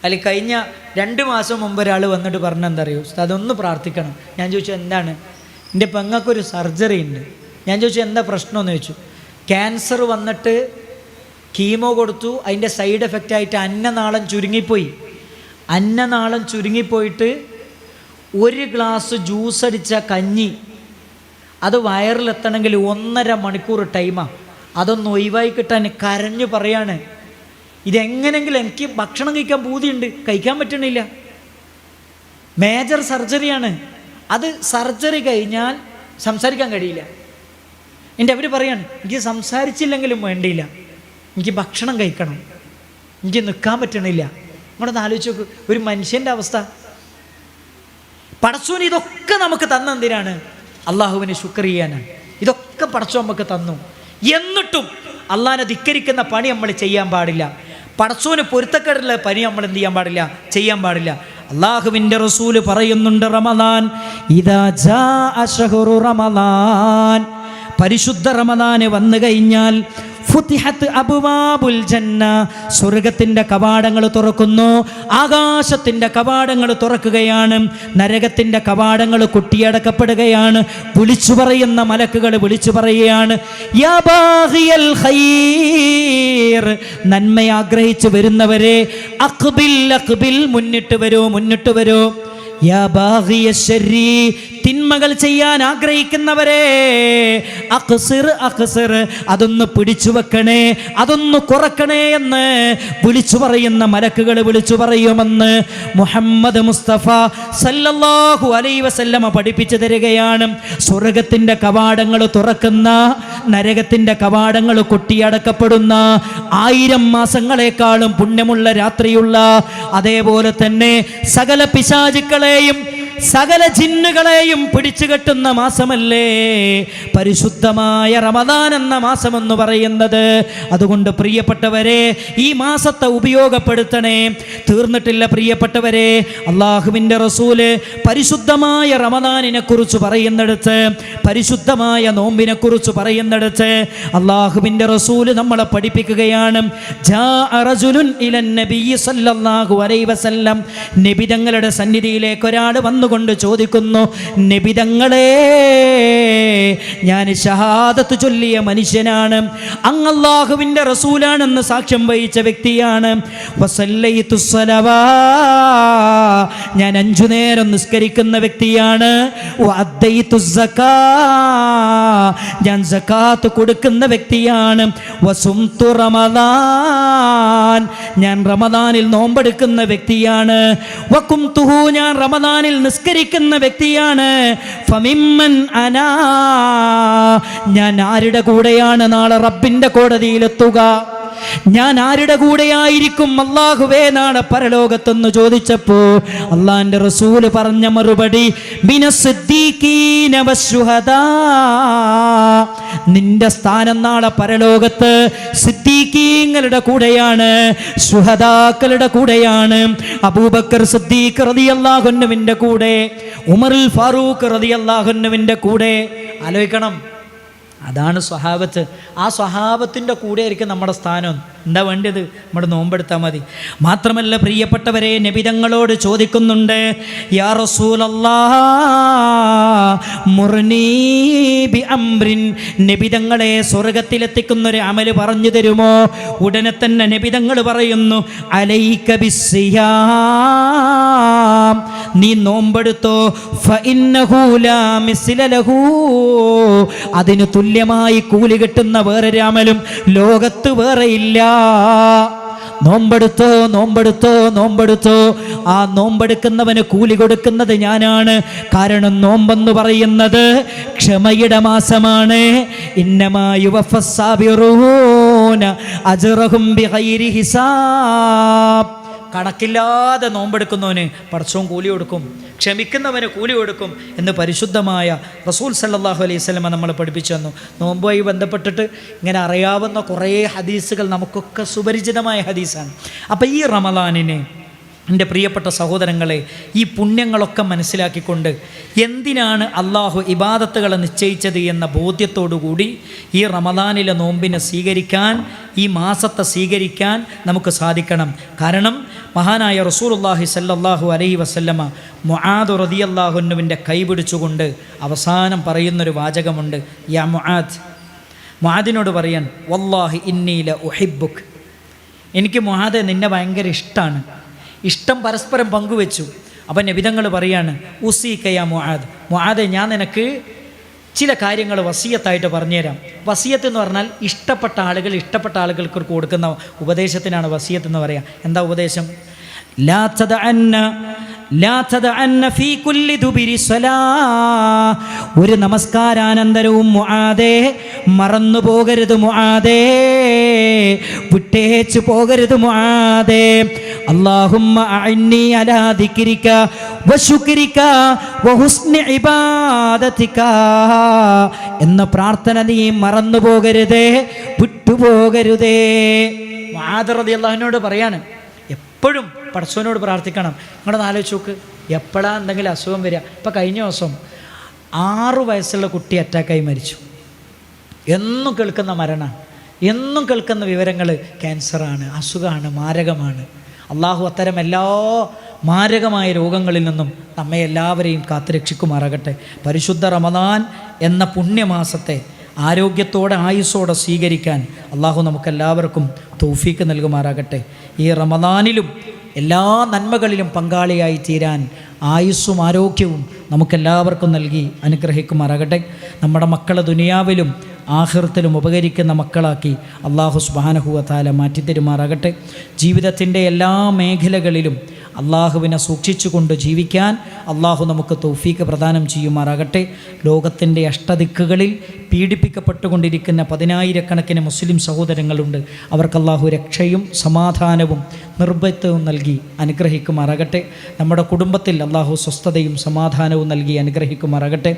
അതിൽ കഴിഞ്ഞ 2 മാസം മുമ്പ് ഒരാൾ വന്നിട്ട് പറഞ്ഞെന്താ അറിയോ, ഉസ്താദ് ഒന്ന് പ്രാർത്ഥിക്കണം. ഞാൻ ചോദിച്ചു എന്താണ്? എൻ്റെ പെങ്ങൾക്കൊരു സർജറി ഉണ്ട്. ഞാൻ ചോദിച്ചു എന്താ പ്രശ്നമെന്ന് ചോദിച്ചു. ക്യാൻസർ വന്നിട്ട് കീമോ കൊടുത്തു, അതിൻ്റെ സൈഡ് എഫക്റ്റായിട്ട് അന്നനാളം ചുരുങ്ങിപ്പോയിട്ട് 1 ഗ്ലാസ് ജ്യൂസ് അടിച്ച കഞ്ഞി അത് വയറിലെത്തണമെങ്കിൽ 1.5 മണിക്കൂർ ടൈമാണ്. അതൊന്ന് ഒഴിവായി കിട്ടാൻ കരഞ്ഞു പറയാണ്, ഇതെങ്ങനെങ്കിലും എനിക്ക് ഭക്ഷണം കഴിക്കാൻ പൂതിയുണ്ട്, കഴിക്കാൻ പറ്റണില്ല. മേജർ സർജറിയാണ് അത്. സർജറി കഴിഞ്ഞാൽ സംസാരിക്കാൻ കഴിയില്ല. അവർ പറയാണ്, എനിക്ക് സംസാരിച്ചില്ലെങ്കിലും വേണ്ടിയില്ല, എനിക്ക് ഭക്ഷണം കഴിക്കണം, എനിക്ക് നിൽക്കാൻ പറ്റണില്ല. നിങ്ങളൊന്ന് ആലോചിച്ച് നോക്ക് ഒരു മനുഷ്യൻ്റെ അവസ്ഥ. പടച്ചോൻ ഇതൊക്കെ നമുക്ക് തന്നെന്തിനാണ്? അള്ളാഹുവിനെ ശുക്ർ ചെയ്യാനാണ്. ഇതൊക്കെ പടച്ചോൻ നമുക്ക് തന്നു. എന്നിട്ടും അള്ളാഹിനെ ധിക്കരിക്കുന്ന പണി നമ്മൾ ചെയ്യാൻ പാടില്ല. പടച്ചോന് പൊരുത്തക്കേടുള്ള പണി നമ്മൾ എന്ത് ചെയ്യാൻ പാടില്ല, ചെയ്യാൻ പാടില്ല. അള്ളാഹുവിൻ്റെ റസൂല് പറയുന്നുണ്ട്, റമദാൻ ഇദാ ജാഅ ശഹ്റു റമദാൻ, പരിശുദ്ധ റമദാന് വന്നു കഴിഞ്ഞാൽ ഫുതിഹത്ത് അബ്വാബുൽ ജന്ന, സ്വർഗത്തിൻ്റെ കവാടങ്ങൾ തുറക്കുന്നു, ആകാശത്തിൻ്റെ കവാടങ്ങൾ തുറക്കുകയാണ്, നരകത്തിൻ്റെ കവാടങ്ങൾ കൊട്ടിയടക്കപ്പെടുകയാണ്. വിളിച്ചു പറയുന്ന മലക്കുകൾ വിളിച്ചു പറയുകയാണ്, യാ ബാഗിയൽ ഖൈർ, നന്മ ആഗ്രഹിച്ചു വരുന്നവരെ, അഖ്ബിൽ അഖ്ബിൽ, മുന്നിട്ട് വരൂ മുന്നിട്ട് വരൂ. യാ ബാഗിയ ശർരി, തിന്മകൾ ചെയ്യാൻ ആഗ്രഹിക്കുന്നവരെ, അഖ്സിർ അഖ്സിർ, അതൊന്ന് പിടിച്ചു വെക്കണേ, അതൊന്ന് കുറക്കണേ എന്ന് വിളിച്ചു പറയുന്ന മലക്കുകൾ വിളിച്ചു പറയുമെന്ന് മുഹമ്മദ് മുസ്തഫ സല്ലല്ലാഹു അലൈഹി വസല്ലമ പഠിപ്പിച്ചു തരികയാണ്. സ്വർഗത്തിൻ്റെ കവാടങ്ങൾ തുറക്കുന്ന, നരകത്തിൻ്റെ കവാടങ്ങൾ കൊട്ടിയടക്കപ്പെടുന്ന, 1000 മാസങ്ങളെക്കാളും പുണ്യമുള്ള രാത്രിയുള്ള, അതേപോലെ തന്നെ സകല പിശാചുക്കളെയും സകല ജിന്നുകളെയും പിടിച്ചു കെട്ടുന്ന മാസമല്ലേ പരിശുദ്ധമായ റമദാൻ എന്ന മാസമെന്ന് പറയുന്നത്. അതുകൊണ്ട് പ്രിയപ്പെട്ടവരെ, ഈ മാസത്തെ ഉപയോഗപ്പെടുത്തണേ. തീർന്നിട്ടില്ല പ്രിയപ്പെട്ടവരെ. അള്ളാഹുവിൻ്റെ റസൂല് പരിശുദ്ധമായ റമദാനിനെ കുറിച്ച് പറയുന്നിടത്ത്, പരിശുദ്ധമായ നോമ്പിനെ കുറിച്ച് പറയുന്നിടത്ത് അള്ളാഹുവിൻ്റെ റസൂല് നമ്മളെ പഠിപ്പിക്കുകയാണ്. ജാഅ റജുലുൻ ഇലൻ നബിയ്യി സല്ലല്ലാഹു അലൈഹി വസല്ലം, നബി തങ്ങളുടെ സന്നിധിയിലേക്ക് ഒരാൾ വന്നു കൊണ്ട് ചോദിക്കുന്നു, നബി തങ്ങളെ, ഞാൻ ഷഹാദത്ത് ചൊല്ലിയ മനുഷ്യനാണ്, അങ്ങ് അല്ലാഹുവിൻ്റെ റസൂലാണെന്ന് സാക്ഷ്യം വഹിച്ച വ്യക്തിയാണ്, വസല്ലൈതു സ്വലവാ, ഞാൻ 5 നേരം നിസ്കരിക്കുന്ന വ്യക്തിയാണ്, വഅദ്ദൈതു സക്കാ, ഞാൻ സക്കാത്ത് കൊടുക്കുന്ന വ്യക്തിയാണ്, വസുംതു റമദാൻ, ഞാൻ റമദാനിൽ നോമ്പെടുക്കുന്ന വ്യക്തിയാണ്, വകുംതുഹു, ഞാൻ റമദാനിൽ നിസ്കരിക്കുന്ന വ്യക്തിയാണ്, ഫമിമ്മൻ അനാ, ഞാൻ ആരുടെ കൂടെയാണ് നാളെ റബ്ബിന്റെ കോടതിയിലെത്തുക, ഞാൻ ആരുടെ കൂടെയായിരിക്കും അല്ലാഹുവേ നാളെ പരലോകത്തെന്ന് ചോദിച്ചപ്പോ അള്ളാന്റെ റസൂല് പറഞ്ഞ മറുപടി, മിനസ്സിദ്ദീഖീന വശുഹദാ, നിന്റെ സ്ഥാനം നാളെ പരലോകത്ത് സിദ്ദീഖീങ്ങളുടെ കൂടെയാണ്, ശുഹദാക്കളുടെ കൂടെയാണ്. അബൂബക്കർ സിദ്ദീഖ് റളിയല്ലാഹു അൻഹുവിന്റെ കൂടെ, ഉമറുൽ ഫാറൂഖ് റളിയല്ലാഹു അൻഹുവിന്റെ കൂടെ. ആലോചിക്കണം, അതാണ് സ്വഹാബത്ത്. ആ സ്വഹാബത്തിൻ്റെ കൂടെ ആയിരിക്കും നമ്മുടെ സ്ഥാനം. എന്താ വേണ്ടത്? നമ്മുടെ നോമ്പെടുത്താൽ മതി. മാത്രമല്ല പ്രിയപ്പെട്ടവരെ, നബി തങ്ങളോട് ചോദിക്കുന്നുണ്ട്, യാ റസൂലല്ലാഹ് മുർനീ ബി അംറിൻ, നബി തങ്ങളെ സ്വർഗ്ഗത്തിലെത്തിക്കുന്നൊരു അമല് പറഞ്ഞു തരുമോ? ഉടനെ തന്നെ നബി തങ്ങൾ പറയുന്നു, അലൈക ബിസ്സിയാം, നീ നോമ്പെടുത്തോ, ഫഇന്നഹു ലാ മിസ്ല ലഹു, അതിന് തുല്യമായി കൂലി കിട്ടുന്ന വേറൊരു അമലും ലോകത്ത് വേറെയില്ല. നോമ്പെടുത്തോ, നോമ്പെടുത്തോ, നോമ്പെടുത്തോ. ആ നോമ്പെടുക്കുന്നവന് കൂലി കൊടുക്കുന്നത് ഞാനാണ്. കാരണം നോമ്പെന്ന് പറയുന്നത് ക്ഷമയുടെ മാസമാണ്. ഇന്നമാ യുവഫസ്സാബിറൂന അജ്റഹും ബിഗൈരി ഹിസാബ്. കണക്കില്ലാതെ നോമ്പെടുക്കുന്നവന് പടച്ചോൻ കൂലി കൊടുക്കും, ക്ഷമിക്കുന്നവന് കൂലി കൊടുക്കും എന്ന് പരിശുദ്ധമായ റസൂൽ സല്ലല്ലാഹു അലൈഹി വസല്ലം നമ്മൾ പഠിപ്പിച്ചു തന്നു. നോമ്പുമായി ബന്ധപ്പെട്ടിട്ട് ഇങ്ങനെ അറിയാവുന്ന കുറേ ഹദീസുകൾ നമുക്കൊക്കെ സുപരിചിതമായ ഹദീസാണ്. അപ്പോൾ ഈ റമദാനിനെ എൻ്റെ പ്രിയപ്പെട്ട സഹോദരങ്ങളെ, ഈ പുണ്യങ്ങളൊക്കെ മനസ്സിലാക്കിക്കൊണ്ട് എന്തിനാണ് അള്ളാഹു ഇബാദത്തുകളെ നിശ്ചയിച്ചത് എന്ന ബോധ്യത്തോടുകൂടി ഈ റമദാനിലെ നോമ്പിനെ സ്വീകരിക്കാൻ, ഈ മാസത്തെ സ്വീകരിക്കാൻ നമുക്ക് സാധിക്കണം. കാരണം മഹാനായ റസൂലുള്ളാഹി സല്ലല്ലാഹു അലൈഹി വസല്ലമ മുആദ് റളിയല്ലാഹു അൻഹുവിൻ്റെ കൈ പിടിച്ചുകൊണ്ട് അവസാനം പറയുന്നൊരു വാചകമുണ്ട്. യാ മുആദ്, മുആദിനോട് പറയാൻ, വല്ലാഹി ഇന്നി ല ഉഹിബ്ബുക്, എനിക്ക് മുആദേ നിന്നെ ഭയങ്കര ഇഷ്ടമാണ്. ഇഷ്ടം പരസ്പരം പങ്കുവെച്ചു. അപ്പം നബിതങ്ങൾ പറയാണ്, ഉസീക യാ മുആദ്, മുആദേ ഞാൻ നിനക്ക് ചില കാര്യങ്ങൾ വസിയത്തായിട്ട് പറഞ്ഞുതരാം. വസിയത്ത് എന്ന് പറഞ്ഞാൽ ഇഷ്ടപ്പെട്ട ആളുകൾക്ക് കൊടുക്കുന്ന ഉപദേശത്തിനാണ് വസിയത്ത് എന്ന് പറയുക. എന്താ ഉപദേശം? ലാ തദഅന്ന ഫീ കുല്ലി ദുബിരി സ്വലാ, ഒരു നമസ്കാരാനന്തരവും മുആദേ മറന്നു പോകരുത്, മുആദേ വിട്ടേച്ചു പോകരുത്, മുആദേ. അല്ലാഹുമ്മ അഇന്നി അലാ ദിക്രിക വശുക്രിക വഹുസ്നി ഇബാദതിക എന്ന പ്രാർത്ഥന നീ മറന്നു പോകരുതേ, വിട്ടുപോകരുതേ. മുആദ് റളിയല്ലാഹു അൻഹുവിനോട് പറയാണ്, എപ്പോഴും പടച്ചവനോട് പ്രാർത്ഥിക്കണം. നിങ്ങളൊന്ന് ആലോചിച്ച് നോക്ക്, എപ്പോഴാണ് എന്തെങ്കിലും അസുഖം വരിക. ഇപ്പം കഴിഞ്ഞ ദിവസം 6 വയസ്സുള്ള കുട്ടി അറ്റാക്കായി മരിച്ചു. എന്നും കേൾക്കുന്ന മരണമാണ്, എന്നും കേൾക്കുന്ന വിവരങ്ങൾ ക്യാൻസറാണ്, അസുഖമാണ്, മാരകമാണ്. അള്ളാഹു അത്തരം എല്ലാ മാരകമായ രോഗങ്ങളിൽ നിന്നും നമ്മെ എല്ലാവരെയും കാത്തുരക്ഷിക്കുമാറാകട്ടെ. പരിശുദ്ധ റമദാൻ എന്ന പുണ്യമാസത്തെ ആരോഗ്യത്തോടെ ആയുസ്സോടെ സ്വീകരിക്കാൻ അള്ളാഹു നമുക്കെല്ലാവർക്കും തൗഫീക്ക് നൽകുമാറാകട്ടെ. ഈ റമദാനിലും എല്ലാ നന്മകളിലും പങ്കാളിയായി തീരാൻ ആയുസ്സും ആരോഗ്യവും നമുക്കെല്ലാവർക്കും നൽകി അനുഗ്രഹിക്കുമാറാകട്ടെ. നമ്മുടെ മക്കളെ ദുനിയാവിലും ആഖിറത്തിലും ഉപകരിക്കുന്ന മക്കളാക്കി അള്ളാഹു സുബ്ഹാനഹു വ തആല മാറ്റിത്തരുമാറാകട്ടെ. ജീവിതത്തിൻ്റെ എല്ലാ മേഖലകളിലും അള്ളാഹുവിനെ സൂക്ഷിച്ചുകൊണ്ട് ജീവിക്കാൻ അള്ളാഹു നമുക്ക് തൗഫീക്ക് പ്രദാനം ചെയ്യുമാറാകട്ടെ. ലോകത്തിൻ്റെ അഷ്ടദിക്കുകളിൽ പീഡിപ്പിക്കപ്പെട്ടുകൊണ്ടിരിക്കുന്ന 10,000-കണക്കിന് മുസ്ലിം സഹോദരങ്ങളുണ്ട്. അവർക്ക് അള്ളാഹു രക്ഷയും സമാധാനവും നിർഭയത്വവും നൽകി അനുഗ്രഹിക്കുമാറാകട്ടെ. നമ്മുടെ കുടുംബത്തിൽ അള്ളാഹു സ്വസ്ഥതയും സമാധാനവും നൽകി അനുഗ്രഹിക്കുമാറാകട്ടെ.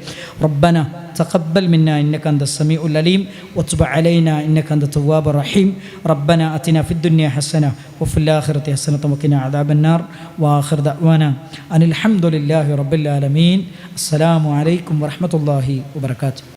റബ്ബന തഖബ്ബൽ മിന്നാ ഇന്നക അൻതസ് സമീഉൽ അലീം വതുബ് അലൈനാ ഇന്നക അൻതത് തവ്വാബുർ റഹീം. റബ്ബന അതിനാ ഫിദ്ദുനിയ ഹസന വഫിൽ ആഖിറതി ഹസനത വഖിനാ അദാബന്നാർ. വആഖിർ ദഅ്വാനാ അനിൽ ഹംദുലില്ലാഹി റബ്ബിൽ ആലമീൻ. അസ്സലാമു അലൈക്കും വറഹ്മത്തുള്ളാഹി വബറകാതുഹു.